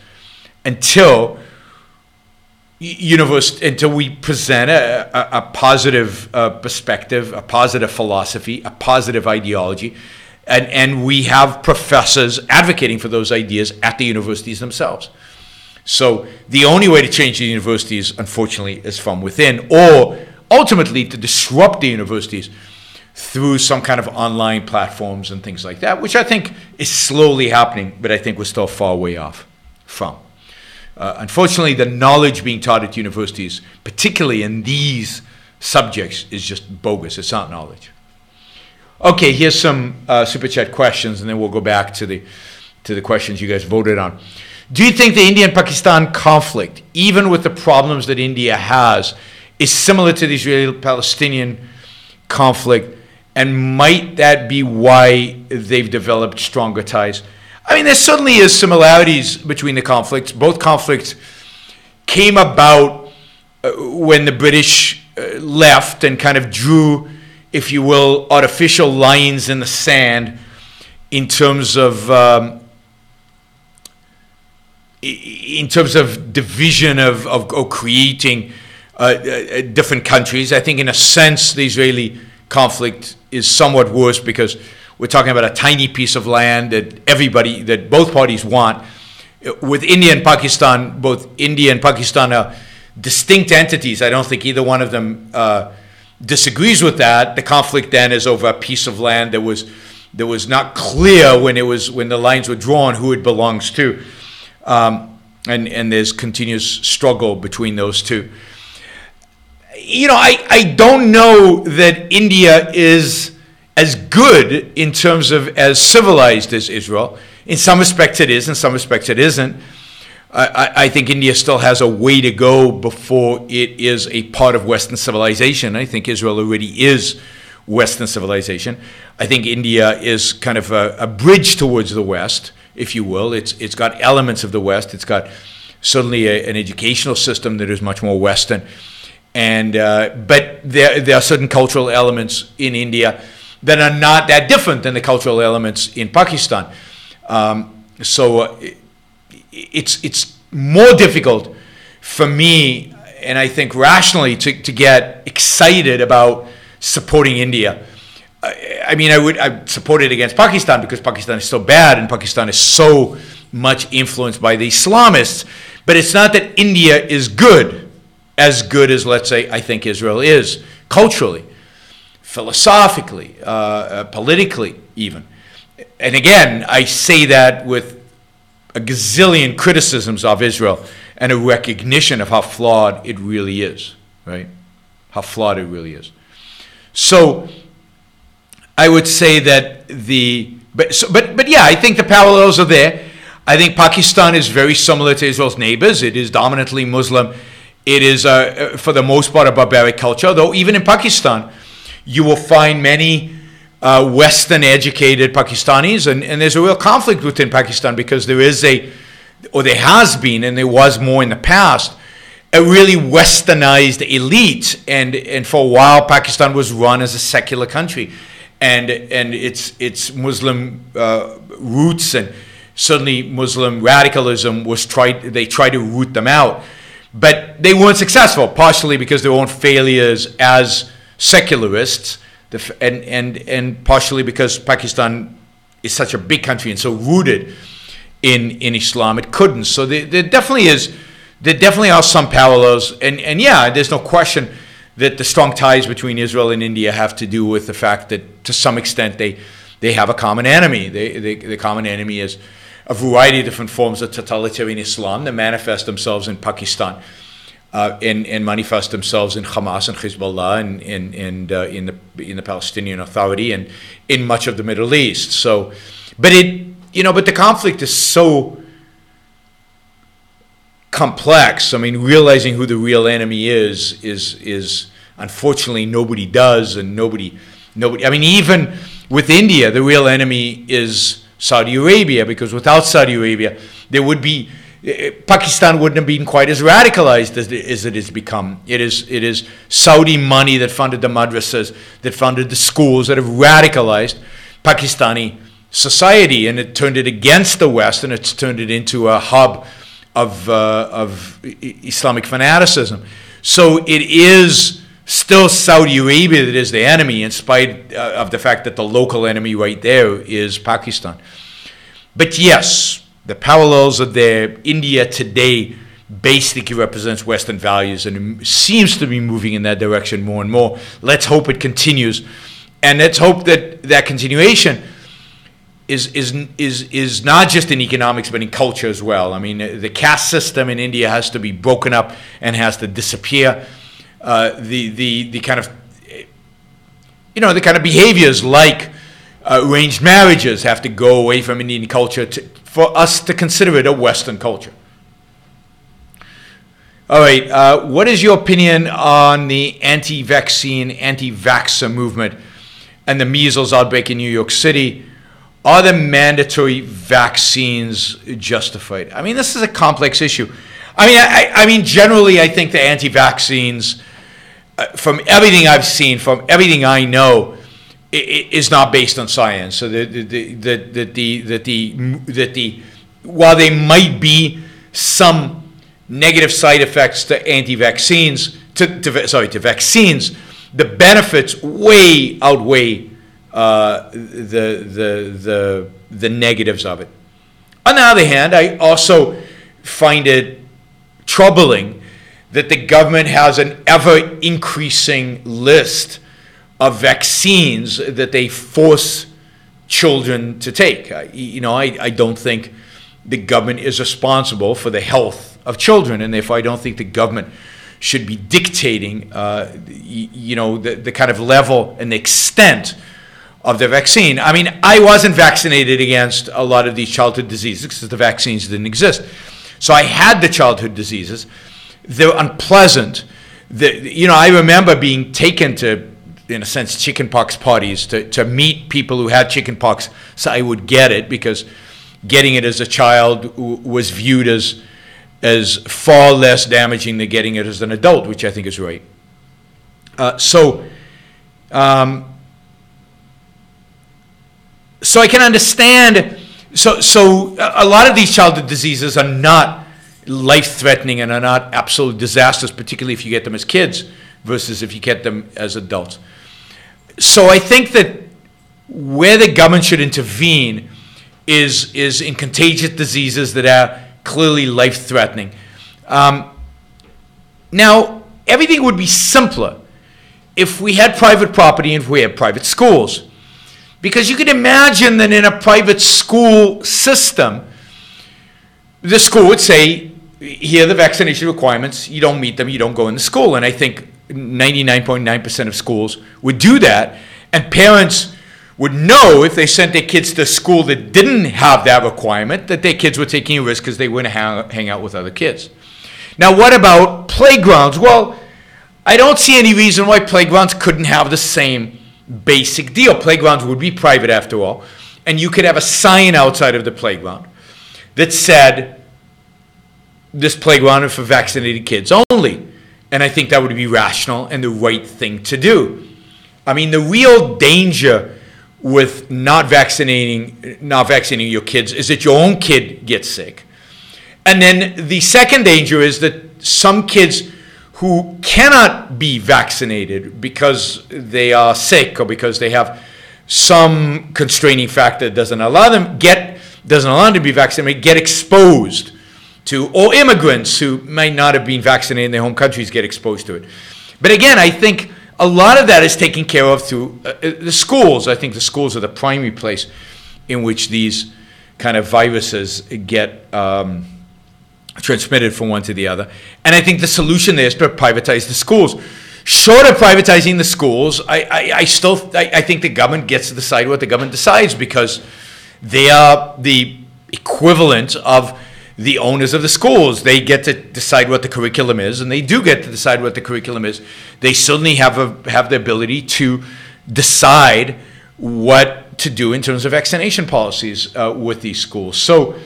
Speaker 2: until we present a positive perspective, a positive philosophy, a positive ideology, and we have professors advocating for those ideas at the universities themselves. So the only way to change the universities, unfortunately, is from within, or ultimately to disrupt the universities through some kind of online platforms and things like that, which I think is slowly happening, but I think we're still far way off from. Unfortunately, the knowledge being taught at universities, particularly in these subjects, is just bogus. It's not knowledge. Okay, here's some super chat questions, and then we'll go back to the questions you guys voted on. Do you think the India-Pakistan conflict, even with the problems that India has, is similar to the Israeli-Palestinian conflict, and might that be why they've developed stronger ties? I mean, there certainly is similarities between the conflicts. Both conflicts came about when the British left and kind of drew, if you will, artificial lines in the sand in terms of division of creating different countries. I think in a sense the Israeli conflict is somewhat worse because we're talking about a tiny piece of land that both parties want. With India and Pakistan, both India and Pakistan are distinct entities. I don't think either one of them disagrees with that. The conflict then is over a piece of land that was not clear when the lines were drawn who it belongs to. And there's continuous struggle between those two. I don't know that India is as good in terms of as civilized as Israel. In some respects it is, in some respects it isn't. I think India still has a way to go before it is a part of Western civilization. I think Israel already is Western civilization. I think India is kind of a bridge towards the West, if you will. It's got elements of the West. It's got certainly an educational system that is much more Western. And but there are certain cultural elements in India that are not that different than the cultural elements in Pakistan. So it's more difficult for me, and I think rationally, to get excited about supporting India. I mean, I'd support it against Pakistan because Pakistan is so bad and Pakistan is so much influenced by the Islamists. But it's not that India is as good as, let's say, I think Israel is, culturally, philosophically, politically even. And again, I say that with a gazillion criticisms of Israel and a recognition of how flawed it really is, right? How flawed it really is. So I would say that but yeah, I think the parallels are there. I think Pakistan is very similar to Israel's neighbors. It is dominantly Muslim. It is, for the most part, a barbaric culture, though even in Pakistan, you will find many Western-educated Pakistanis, and there's a real conflict within Pakistan because there has been, and there was more in the past, a really Westernized elite, and for a while Pakistan was run as a secular country, and its Muslim roots and certainly Muslim radicalism they tried to root them out, but they weren't successful, partially because their own failures as secularists, and partially because Pakistan is such a big country and so rooted in Islam, it couldn't. So there definitely are some parallels, and yeah, there's no question that the strong ties between Israel and India have to do with the fact that to some extent they have a common enemy. The common enemy is a variety of different forms of totalitarian Islam that manifest themselves in Pakistan and manifest themselves in Hamas and Hezbollah and in the Palestinian Authority and in much of the Middle East. So, but the conflict is so complex. I mean, realizing who the real enemy is unfortunately nobody does, and nobody. I mean, even with India, the real enemy is Saudi Arabia, because without Saudi Arabia, Pakistan wouldn't have been quite as radicalized as it has become. It is Saudi money that funded the madrasas, that funded the schools, that have radicalized Pakistani society, and it turned it against the West, and it's turned it into a hub of Islamic fanaticism. So it is still Saudi Arabia that is the enemy, in spite of the fact that the local enemy right there is Pakistan. But yes, the parallels are there. India today basically represents Western values, and it seems to be moving in that direction more and more. Let's hope it continues, and let's hope that that continuation is not just in economics but in culture as well. I mean, the caste system in India has to be broken up and has to disappear. The kind of behaviors like arranged marriages have to go away from Indian culture for us to consider it a Western culture. All right, what is your opinion on the anti-vaccine, anti-vaxxer movement and the measles outbreak in New York City? Are the mandatory vaccines justified? I mean, this is a complex issue. I mean, generally, I think the anti-vaccines, from everything I've seen, from everything I know, is not based on science. So while there might be some negative side effects to anti-vaccines, to vaccines, the benefits way outweigh the negatives of it. On the other hand, I also find it troubling that the government has an ever-increasing list of vaccines that they force children to take. I don't think the government is responsible for the health of children, and therefore I don't think the government should be dictating, the kind of level and the extent of the vaccine. I mean, I wasn't vaccinated against a lot of these childhood diseases because the vaccines didn't exist. So I had the childhood diseases. They're unpleasant. I remember being taken to, in a sense, chickenpox parties to meet people who had chickenpox so I would get it, because getting it as a child was viewed as far less damaging than getting it as an adult, which I think is right. So I can understand. So a lot of these childhood diseases are not life-threatening and are not absolute disasters, particularly if you get them as kids versus if you get them as adults. So I think that where the government should intervene is in contagious diseases that are clearly life-threatening. Now, everything would be simpler if we had private property and if we had private schools. Because you could imagine that in a private school system, the school would say, here are the vaccination requirements, you don't meet them, you don't go into school. And I think 99.9% of schools would do that. And parents would know if they sent their kids to a school that didn't have that requirement, that their kids were taking a risk because they wouldn't hang out with other kids. Now, what about playgrounds? Well, I don't see any reason why playgrounds couldn't have the same basic deal. Playgrounds would be private after all, and you could have a sign outside of the playground that said, this playground is for vaccinated kids only. And I think that would be rational and the right thing to do. I mean, the real danger with not vaccinating your kids is that your own kid gets sick. And then the second danger is that some kids who cannot be vaccinated because they are sick or because they have some constraining factor that doesn't allow them to be vaccinated, get exposed to, or immigrants who might not have been vaccinated in their home countries get exposed to it. But again, I think a lot of that is taken care of through the schools. I think the schools are the primary place in which these kind of viruses get transmitted from one to the other. And I think the solution there is to privatize the schools. Short of privatizing the schools, I think the government gets to decide what the government decides, because they are the equivalent of the owners of the schools. They get to decide what the curriculum is, and they do get to decide what the curriculum is. They certainly have the ability to decide what to do in terms of vaccination policies with these schools. So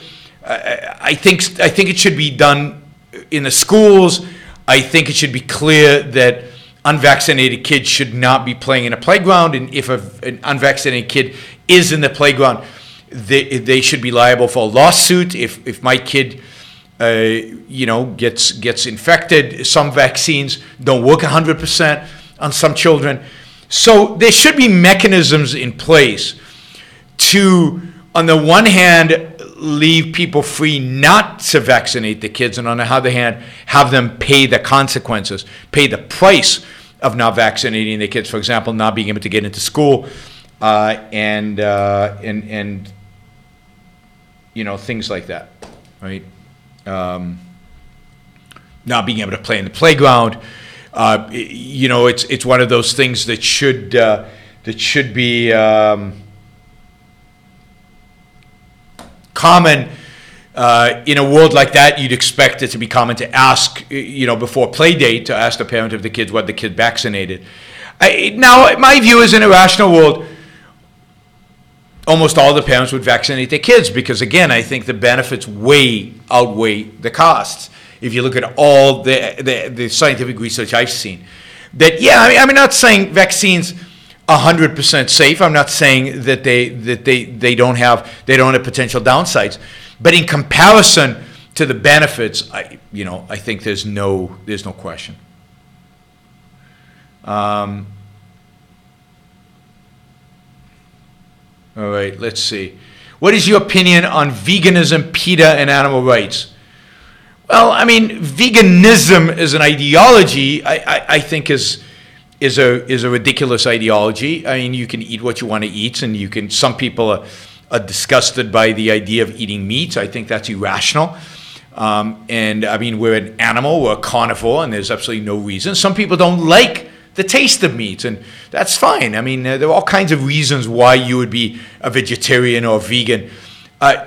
Speaker 2: I think it should be done in the schools. I think it should be clear that unvaccinated kids should not be playing in a playground, and if an unvaccinated kid is in the playground, they should be liable for a lawsuit if my kid gets infected. Some vaccines don't work 100% on some children. So there should be mechanisms in place to, on the one hand, leave people free not to vaccinate the kids, and on the other hand, have them pay the consequences, pay the price of not vaccinating the kids. For example, not being able to get into school, and things like that, right? Not being able to play in the playground. It's one of those things that should be common. In a world like that, you'd expect it to be common to ask, before play date, to ask the parent of the kids what the kid vaccinated. Now, my view is, in a rational world, almost all the parents would vaccinate their kids, because, again, I think the benefits way outweigh the costs. If you look at all the scientific research I've seen, I'm not saying vaccines 100% safe. I'm not saying that they don't have potential downsides, but in comparison to the benefits, I think there's no question. All right, let's see. What is your opinion on veganism, PETA, and animal rights? Well, I mean, veganism as an ideology, I think is a ridiculous ideology. I mean, you can eat what you want to eat, and some people are disgusted by the idea of eating meat. I think that's irrational. And I mean, we're an animal, we're a carnivore, and there's absolutely no reason. Some people don't like the taste of meat, and that's fine. I mean, there are all kinds of reasons why you would be a vegetarian or a vegan.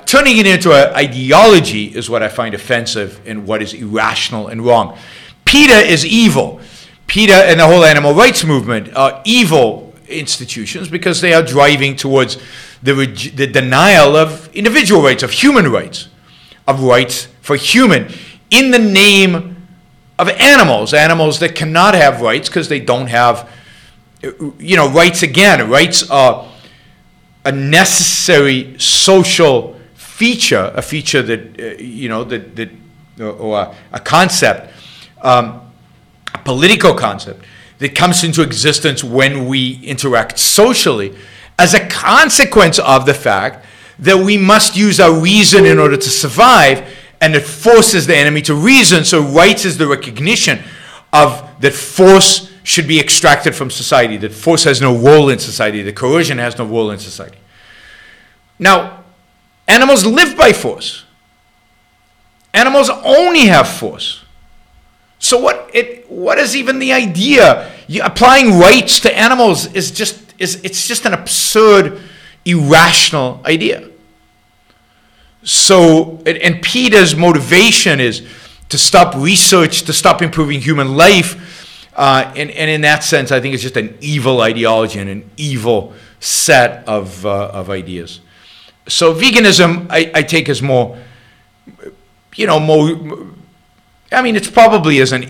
Speaker 2: Turning it into an ideology is what I find offensive and what is irrational and wrong. PETA is evil. PETA and the whole animal rights movement are evil institutions because they are driving towards the denial of individual rights, of human rights, of rights for human, in the name of animals that cannot have rights because they don't have, rights. Again, rights are a necessary social feature, a feature that, or a concept, a political concept that comes into existence when we interact socially as a consequence of the fact that we must use our reason in order to survive, and it forces the enemy to reason. So rights is the recognition of that force should be extracted from society, that force has no role in society, that coercion has no role in society. Now, animals live by force. Animals only have force. So what is even the idea? Applying rights to animals is just an absurd, irrational idea. So, and PETA's motivation is to stop research, to stop improving human life, and in that sense, I think it's just an evil ideology and an evil set of ideas. So veganism, I take as more, I mean, it's probably as an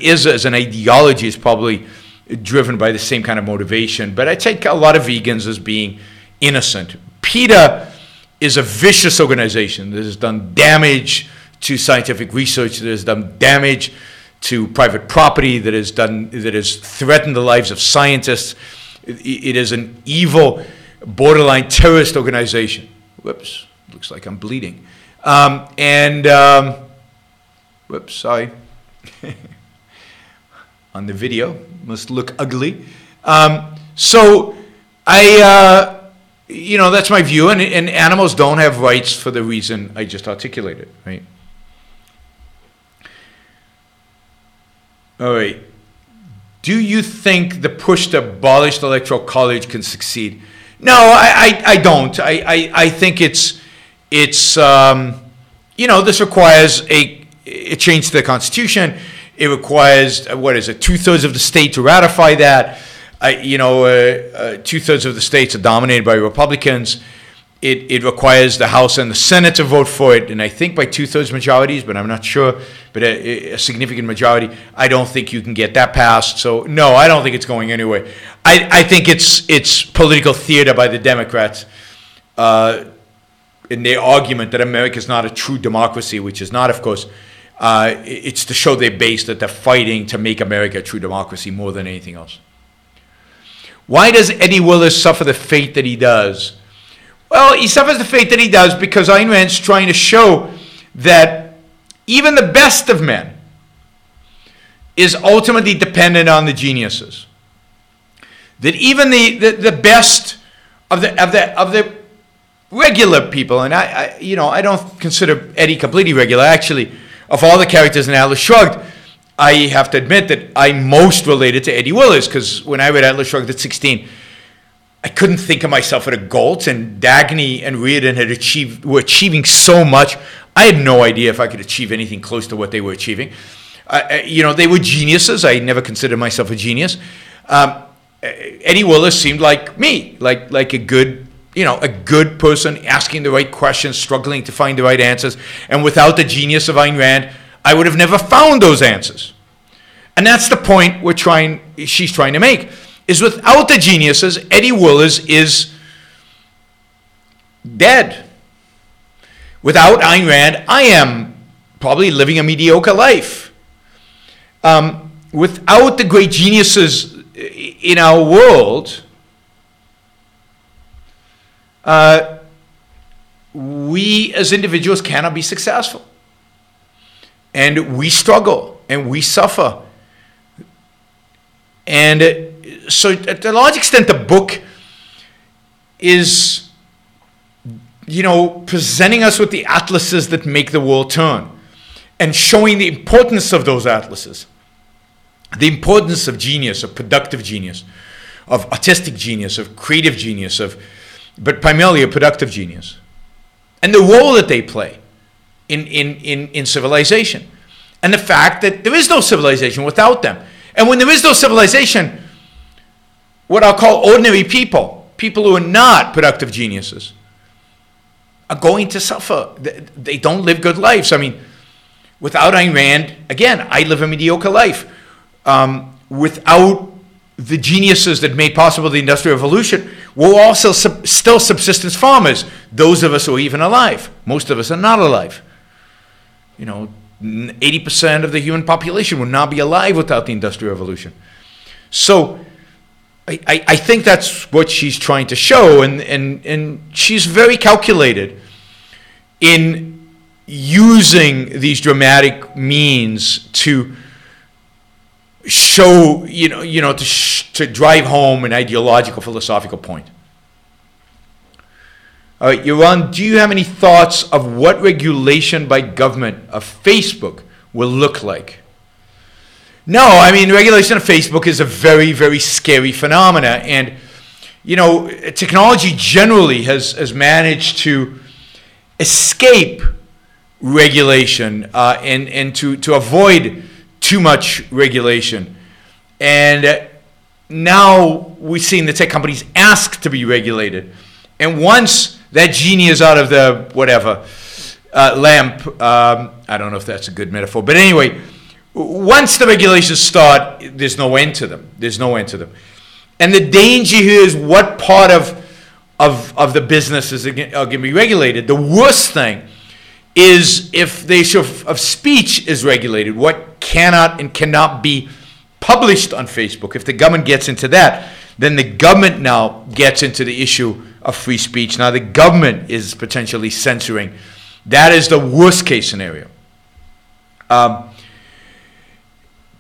Speaker 2: ideology, it's probably driven by the same kind of motivation, but I take a lot of vegans as being innocent. PETA is a vicious organization that has done damage to scientific research, that has done damage to private property, that has threatened the lives of scientists. It is an evil, borderline terrorist organization. Whoops, looks like I'm bleeding. Whoops, sorry. On the video, must look ugly. So that's my view, and animals don't have rights for the reason I just articulated, right? All right. Do you think the push to abolish the Electoral College can succeed? No, I don't. I think it's this requires a change to the Constitution. It requires, 2/3 of the state to ratify that. 2/3 of the states are dominated by Republicans. It requires the House and the Senate to vote for it, and I think by 2/3 majorities, but I'm not sure, but a significant majority. I don't think you can get that passed. So no, I don't think it's going anywhere. I think it's political theater by the Democrats in their argument that America is not a true democracy, which is not, of course. It's to show their base that they're fighting to make America a true democracy more than anything else. Why does Eddie Willis suffer the fate that he does? Well, he suffers the fate that he does because Ayn Rand's trying to show that even the best of men is ultimately dependent on the geniuses. That even the best of the regular people, and I don't consider Eddie completely regular. Actually, of all the characters in Atlas Shrugged, I have to admit that I'm most related to Eddie Willis, because when I read Atlas Shrugged at 16, I couldn't think of myself at a Galt, and Dagny and Reardon were achieving so much. I had no idea if I could achieve anything close to what they were achieving. They were geniuses. I never considered myself a genius. Eddie Willis seemed like me, like a good person asking the right questions, struggling to find the right answers. And without the genius of Ayn Rand, I would have never found those answers. And that's the point she's trying to make, is without the geniuses, Eddie Willis is dead. Without Ayn Rand, I am probably living a mediocre life. Without the great geniuses in our world, we as individuals cannot be successful. And we struggle and we suffer. And so to a large extent, the book is, presenting us with the atlases that make the world turn and showing the importance of those atlases, the importance of genius, of productive genius, of artistic genius, of creative genius, but primarily a productive genius. and the role that they play in civilization, and the fact that there is no civilization without them. And when there is no civilization, what I'll call ordinary people who are not productive geniuses, are going to suffer. They don't live good lives. I mean, without Ayn Rand, again, I live a mediocre life. Without the geniuses that made possible the Industrial Revolution, we're also still subsistence farmers, those of us who are even alive. Most of us are not alive. 80% of the human population would not be alive without the Industrial Revolution. So I think that's what she's trying to show, and she's very calculated in using these dramatic means to show, to drive home an ideological, philosophical point. All right, Yaron, do you have any thoughts of what regulation by government of Facebook will look like? No, I mean, regulation of Facebook is a very, very scary phenomena. And, technology generally has managed to escape regulation and to avoid too much regulation. And now we've seen the tech companies ask to be regulated. And once that genie is out of the lamp, I don't know if that's a good metaphor, but anyway, once the regulations start, there's no end to them. There's no end to them. And the danger here is what part of the business are going to be regulated. The worst thing is if the issue of speech is regulated, what cannot and cannot be published on Facebook. If the government gets into that, then the government now gets into the issue of free speech. Now the government is potentially censoring. That is the worst case scenario.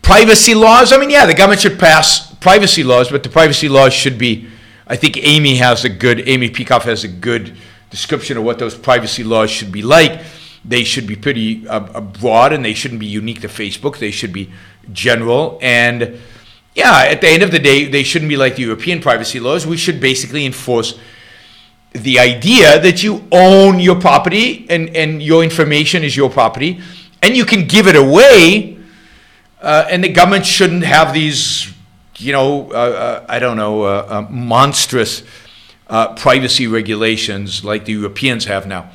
Speaker 2: Privacy laws, the government should pass privacy laws, but the privacy laws should be, I think Amy Peikoff has a good description of what those privacy laws should be like. They should be pretty broad, and they shouldn't be unique to Facebook. They should be general. And at the end of the day, they shouldn't be like the European privacy laws. We should basically enforce the idea that you own your property and your information is your property, and you can give it away. And the government shouldn't have these, monstrous privacy regulations like the Europeans have now.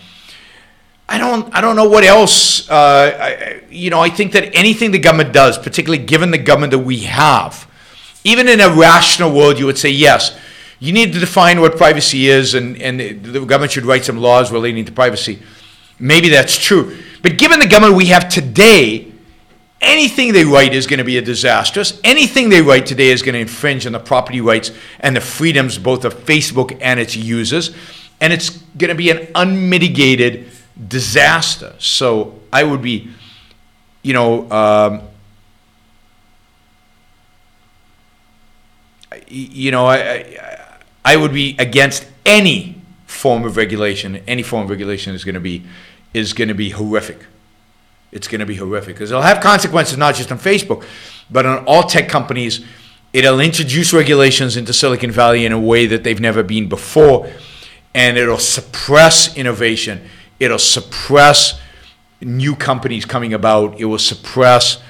Speaker 2: I don't know what else. I think that anything the government does, particularly given the government that we have, even in a rational world, you would say, yes, you need to define what privacy is, and the government should write some laws relating to privacy. Maybe that's true. But given the government we have today, anything they write is going to be a disaster. Anything they write today is going to infringe on the property rights and the freedoms both of Facebook and its users. And it's going to be an unmitigated disaster. So I would be, I would be against any form of regulation. Any form of regulation is going to be horrific. It's going to be horrific because it'll have consequences not just on Facebook, but on all tech companies. It'll introduce regulations into Silicon Valley in a way that they've never been before, and it'll suppress innovation. It'll suppress new companies coming about. It will suppress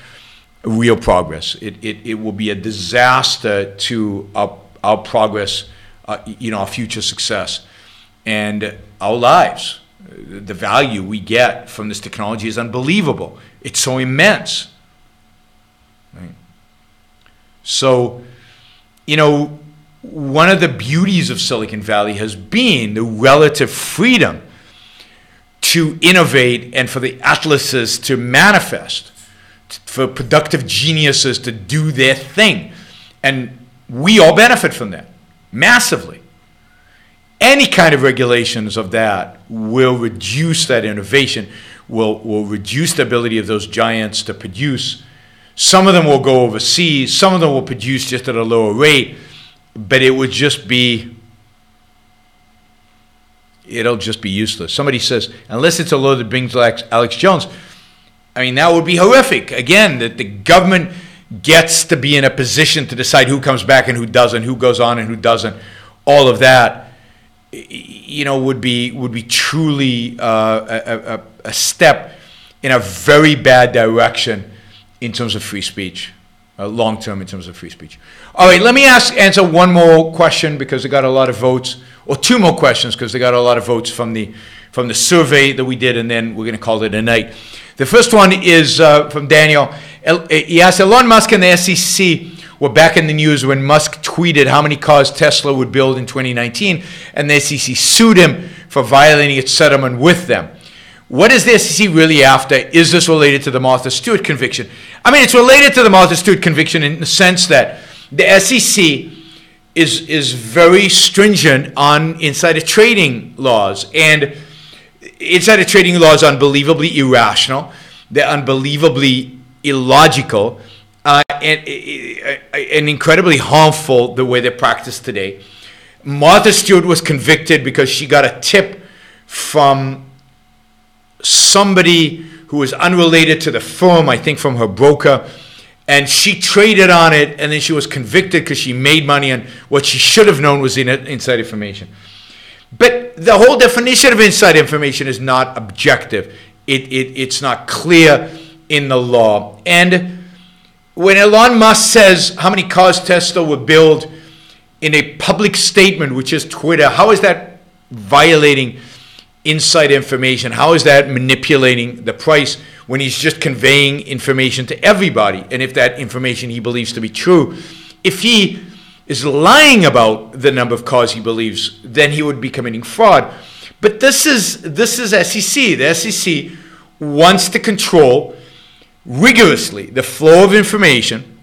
Speaker 2: real progress. It will be a disaster to our progress, our future success, and our lives. The value we get from this technology is unbelievable. It's so immense. Right? So, one of the beauties of Silicon Valley has been the relative freedom to innovate and for the atlases to manifest, for productive geniuses to do their thing. And we all benefit from that massively. Any kind of regulations of that will reduce that innovation, will reduce the ability of those giants to produce. Some of them will go overseas, some of them will produce just at a lower rate, but it'll just be useless. Somebody says, unless it's a law that brings Alex Jones, that would be horrific. Again, that the government gets to be in a position to decide who comes back and who doesn't, who goes on and who doesn't, all of that. would be truly a step in a very bad direction in terms of free speech, long term in terms of free speech. All right, let me answer one more question because they got a lot of votes, or two more questions because they got a lot of votes from the survey that we did, and then we're going to call it a night. The first one is from Daniel. He asked, Elon Musk and the SEC were back in the news when Musk tweeted how many cars Tesla would build in 2019, and the SEC sued him for violating its settlement with them. What is the SEC really after? Is this related to the Martha Stewart conviction? I mean, it's related to the Martha Stewart conviction in the sense that the SEC is very stringent on insider trading laws, and insider trading laws are unbelievably irrational. They're unbelievably illogical. And incredibly harmful the way they're practiced today. Martha Stewart was convicted because she got a tip from somebody who was unrelated to the firm, I think from her broker, and she traded on it, and then she was convicted because she made money on what she should have known was inside information. But the whole definition of inside information is not objective. It's not clear in the law. And when Elon Musk says how many cars Tesla would build in a public statement, which is Twitter, how is that violating inside information? How is that manipulating the price when he's just conveying information to everybody? And if that information he believes to be true, if he is lying about the number of cars he believes, then he would be committing fraud. But this is SEC. The SEC wants to control rigorously the flow of information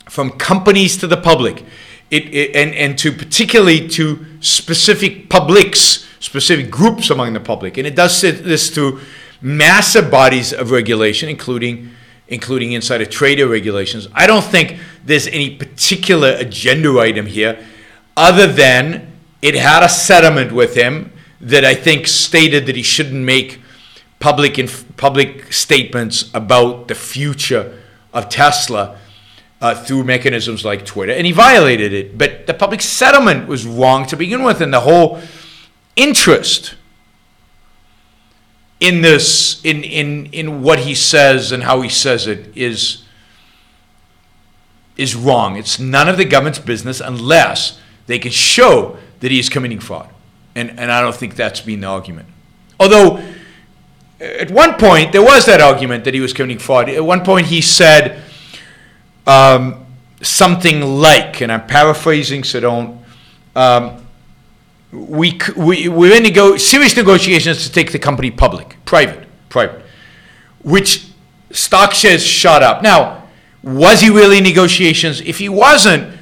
Speaker 2: from companies to the public, and to particularly to specific publics, specific groups among the public. And it does this through massive bodies of regulation, including insider trader regulations. I don't think there's any particular agenda item here other than it had a settlement with him that I think stated that he shouldn't make public statements about the future of Tesla through mechanisms like Twitter, and he violated it. But the public settlement was wrong to begin with, and the whole interest in this, in what he says and how he says it, is wrong. It's none of the government's business unless they can show that he is committing fraud, and I don't think that's been the argument. Although at one point, there was that argument that he was committing fraud. At one point, he said something like, and I'm paraphrasing, so don't. We're in serious negotiations to take the company private, which stock shares shot up. Now, was he really in negotiations? If he wasn't,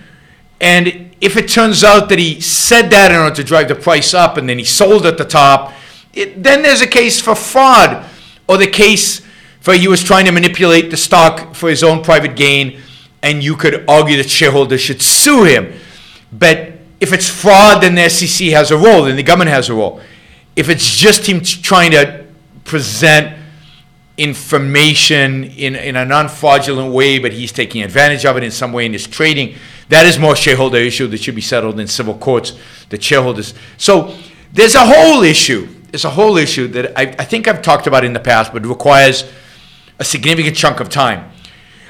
Speaker 2: and if it turns out that he said that in order to drive the price up, and then he sold at the top, then there's a case for fraud, or the case for he was trying to manipulate the stock for his own private gain, and you could argue that shareholders should sue him. But if it's fraud, then the SEC has a role, then the government has a role. If it's just him trying to present information in a non-fraudulent way, but he's taking advantage of it in some way in his trading, that is more shareholder issue that should be settled in civil courts, the shareholders. So there's a whole issue. It's a whole issue that I think I've talked about in the past, but requires a significant chunk of time,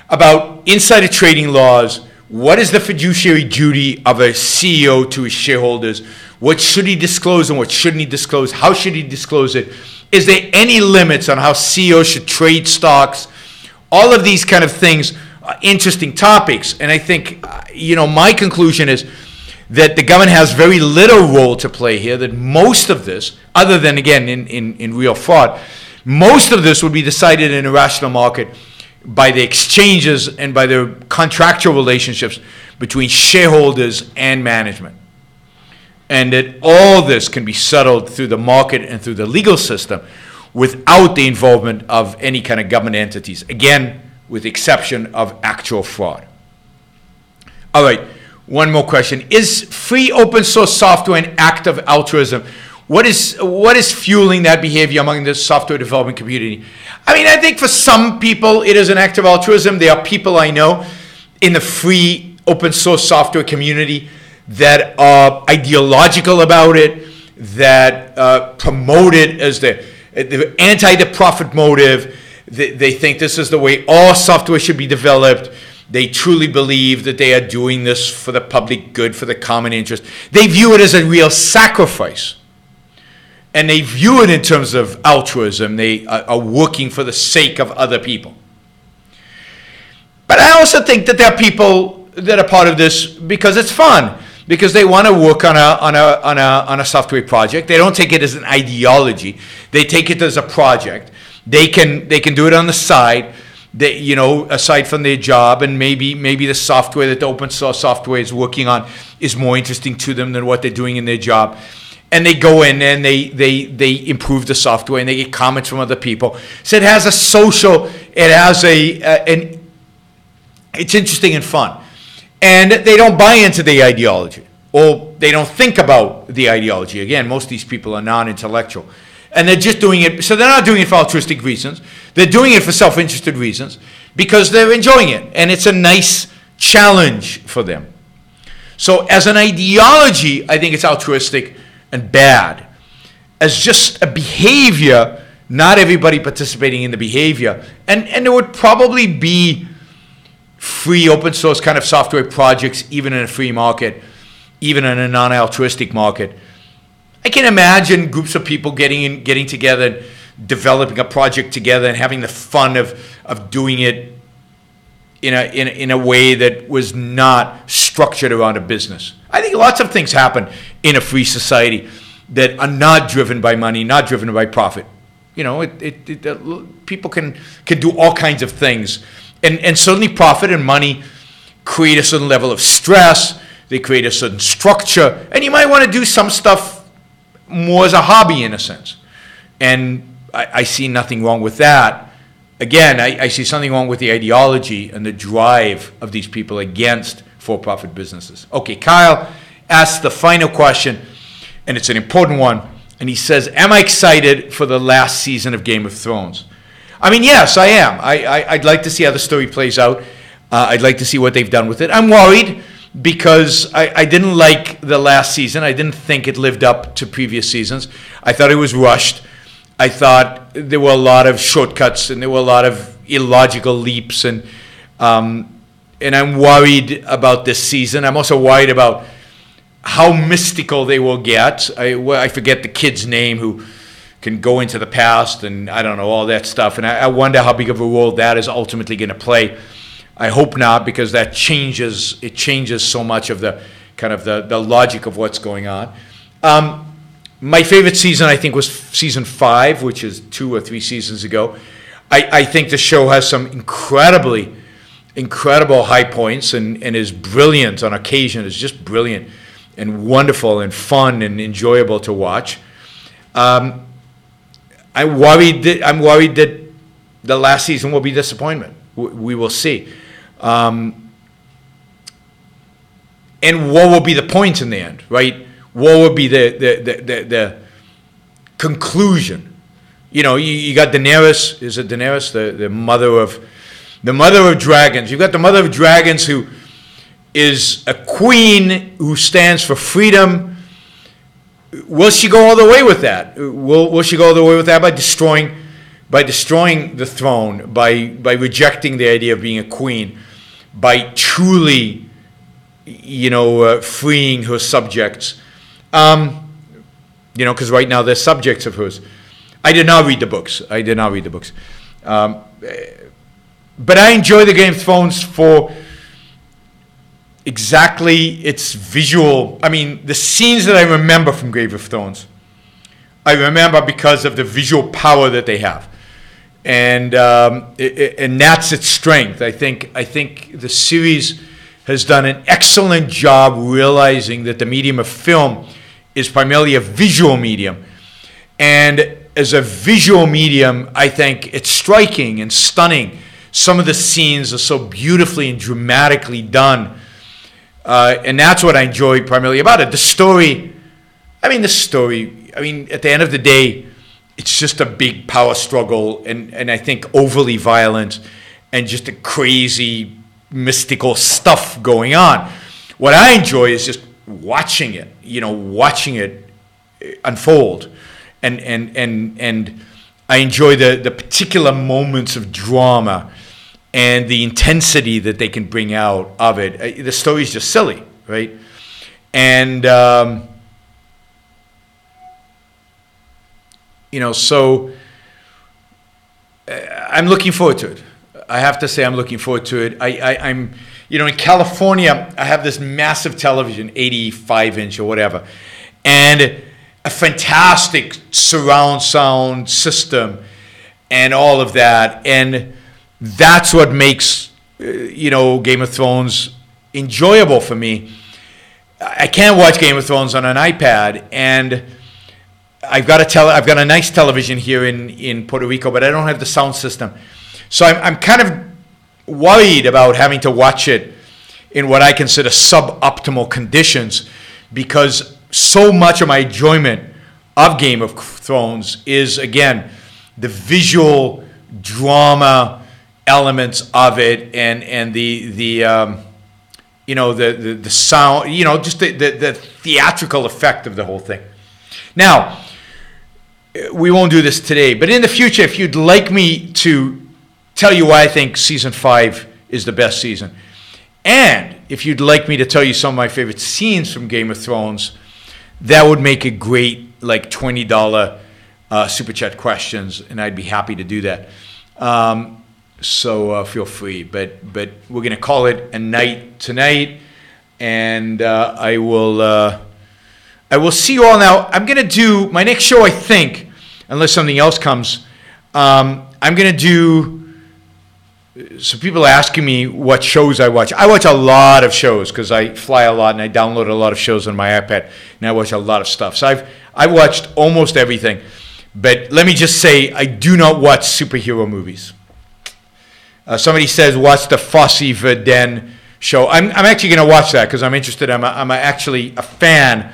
Speaker 2: about insider trading laws. What is the fiduciary duty of a CEO to his shareholders? What should he disclose and what shouldn't he disclose? How should he disclose it? Is there any limits on how CEOs should trade stocks? All of these kind of things are interesting topics. And I think, my conclusion is that the government has very little role to play here, that most of this, other than, again, in real fraud, most of this would be decided in a rational market by the exchanges and by the contractual relationships between shareholders and management. And that all this can be settled through the market and through the legal system without the involvement of any kind of government entities, again, with the exception of actual fraud. All right. One more question. Is free open source software an act of altruism? What is fueling that behavior among the software development community? I mean, I think for some people it is an act of altruism. There are people I know in the free open source software community that are ideological about it, that promote it as the profit motive. They think this is the way all software should be developed. They truly believe that they are doing this for the public good, for the common interest. They view it as a real sacrifice. And they view it in terms of altruism. They are working for the sake of other people. But I also think that there are people that are part of this because it's fun, because they want to work on a software project. They don't take it as an ideology. They take it as a project. They can do it on the side. They, aside from their job, and maybe the software that the open source software is working on is more interesting to them than what they're doing in their job. And they go in and they improve the software, and they get comments from other people. So it has a social, it has it's interesting and fun. And they don't buy into the ideology, or they don't think about the ideology. Again, most of these people are non-intellectual. And they're just doing it, so they're not doing it for altruistic reasons. They're doing it for self-interested reasons because they're enjoying it. And it's a nice challenge for them. So as an ideology, I think it's altruistic and bad. As just a behavior, not everybody participating in the behavior. And there would probably be free open source kind of software projects, even in a free market, even in a non-altruistic market. I can imagine groups of people getting together, developing a project together, and having the fun of doing it in a way that was not structured around a business. I think lots of things happen in a free society that are not driven by money, not driven by profit. People can do all kinds of things, and certainly profit and money create a certain level of stress. They create a certain structure, and you might want to do some stuff more as a hobby in a sense. And I see nothing wrong with that. Again, I see something wrong with the ideology and the drive of these people against for-profit businesses. Okay, Kyle asks the final question, and it's an important one. And he says, am I excited for the last season of Game of Thrones? I mean, yes, I am. I'd like to see how the story plays out. I'd like to see what they've done with it. I'm worried because I didn't like the last season. I didn't think it lived up to previous seasons. I thought it was rushed. I thought there were a lot of shortcuts and there were a lot of illogical leaps. And I'm worried about this season. I'm also worried about how mystical they will get. I forget the kid's name who can go into the past and I don't know, all that stuff. And I wonder how big of a role that is ultimately going to play. I hope not, because that changes so much of the kind of the logic of what's going on. My favorite season, I think, was season 5, which is 2 or 3 seasons ago. I think the show has some incredible high points and is brilliant on occasion. It's just brilliant and wonderful and fun and enjoyable to watch. I'm worried that the last season will be disappointment. We will see. And what will be the point in the end, right? What will be the conclusion? You got Daenerys. Is it Daenerys, the mother of dragons? You've got the mother of dragons, who is a queen who stands for freedom. Will she go all the way with that? Will she go all the way with that by destroying the throne, by rejecting the idea of being a queen, by truly, freeing her subjects? Because right now they're subjects of hers. I did not read the books. But I enjoy the Game of Thrones for exactly its visual. I mean, the scenes that I remember from Game of Thrones, I remember because of the visual power that they have. And that's its strength. I think the series has done an excellent job realizing that the medium of film is primarily a visual medium. And as a visual medium, I think it's striking and stunning. Some of the scenes are so beautifully and dramatically done. And that's what I enjoy primarily about it. The story, at the end of the day, it's just a big power struggle and I think overly violent and just a crazy mystical stuff going on. What I enjoy is just watching it unfold, and I enjoy the particular moments of drama and the intensity that they can bring out of it. The story is just silly, right? And so I'm looking forward to it. I have to say I'm looking forward to it. I'm in California, I have this massive television, 85-inch or whatever, and a fantastic surround sound system and all of that. And that's what makes, Game of Thrones enjoyable for me. I can't watch Game of Thrones on an iPad, and I've got a nice television here in Puerto Rico, but I don't have the sound system. So I'm kind of worried about having to watch it in what I consider suboptimal conditions, because so much of my enjoyment of Game of Thrones is, again, the visual drama elements of it, and the sound, just the theatrical effect of the whole thing. Now, we won't do this today, but in the future, if you'd like me to tell you why I think season 5 is the best season, and if you'd like me to tell you some of my favorite scenes from Game of Thrones, that would make a great $20 super chat questions, and I'd be happy to do that. So feel free, but we're gonna call it a night tonight, and I will see you all now. I'm gonna do my next show, I think, unless something else comes. I'm gonna do. So people are asking me what shows I watch. I watch a lot of shows because I fly a lot and I download a lot of shows on my iPad, and I watch a lot of stuff. So I've watched almost everything. But let me just say, I do not watch superhero movies. Somebody says, watch the Fosse Verdun show. I'm actually going to watch that because I'm interested. I'm actually a fan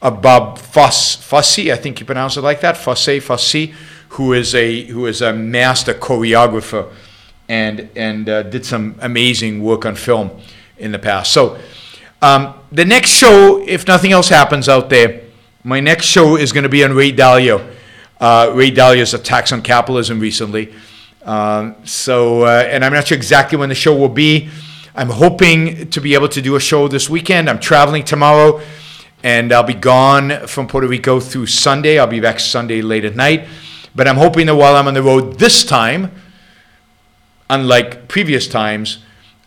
Speaker 2: of Bob Fosse. I think you pronounce it like that, Fosse, who is a master choreographer and did some amazing work on film in the past. So the next show, if nothing else happens out there, my next show is going to be on Ray Dalio. Ray Dalio's attacks on capitalism recently. And I'm not sure exactly when the show will be. I'm hoping to be able to do a show this weekend. I'm traveling tomorrow, and I'll be gone from Puerto Rico through Sunday. I'll be back Sunday late at night. But I'm hoping that while I'm on the road this time, unlike previous times,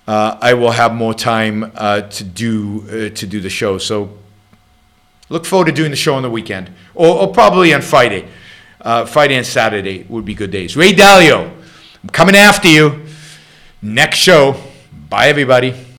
Speaker 2: I will have more time to do the show. So look forward to doing the show on the weekend, or probably on Friday. Friday and Saturday would be good days. Ray Dalio, I'm coming after you. Next show. Bye, everybody.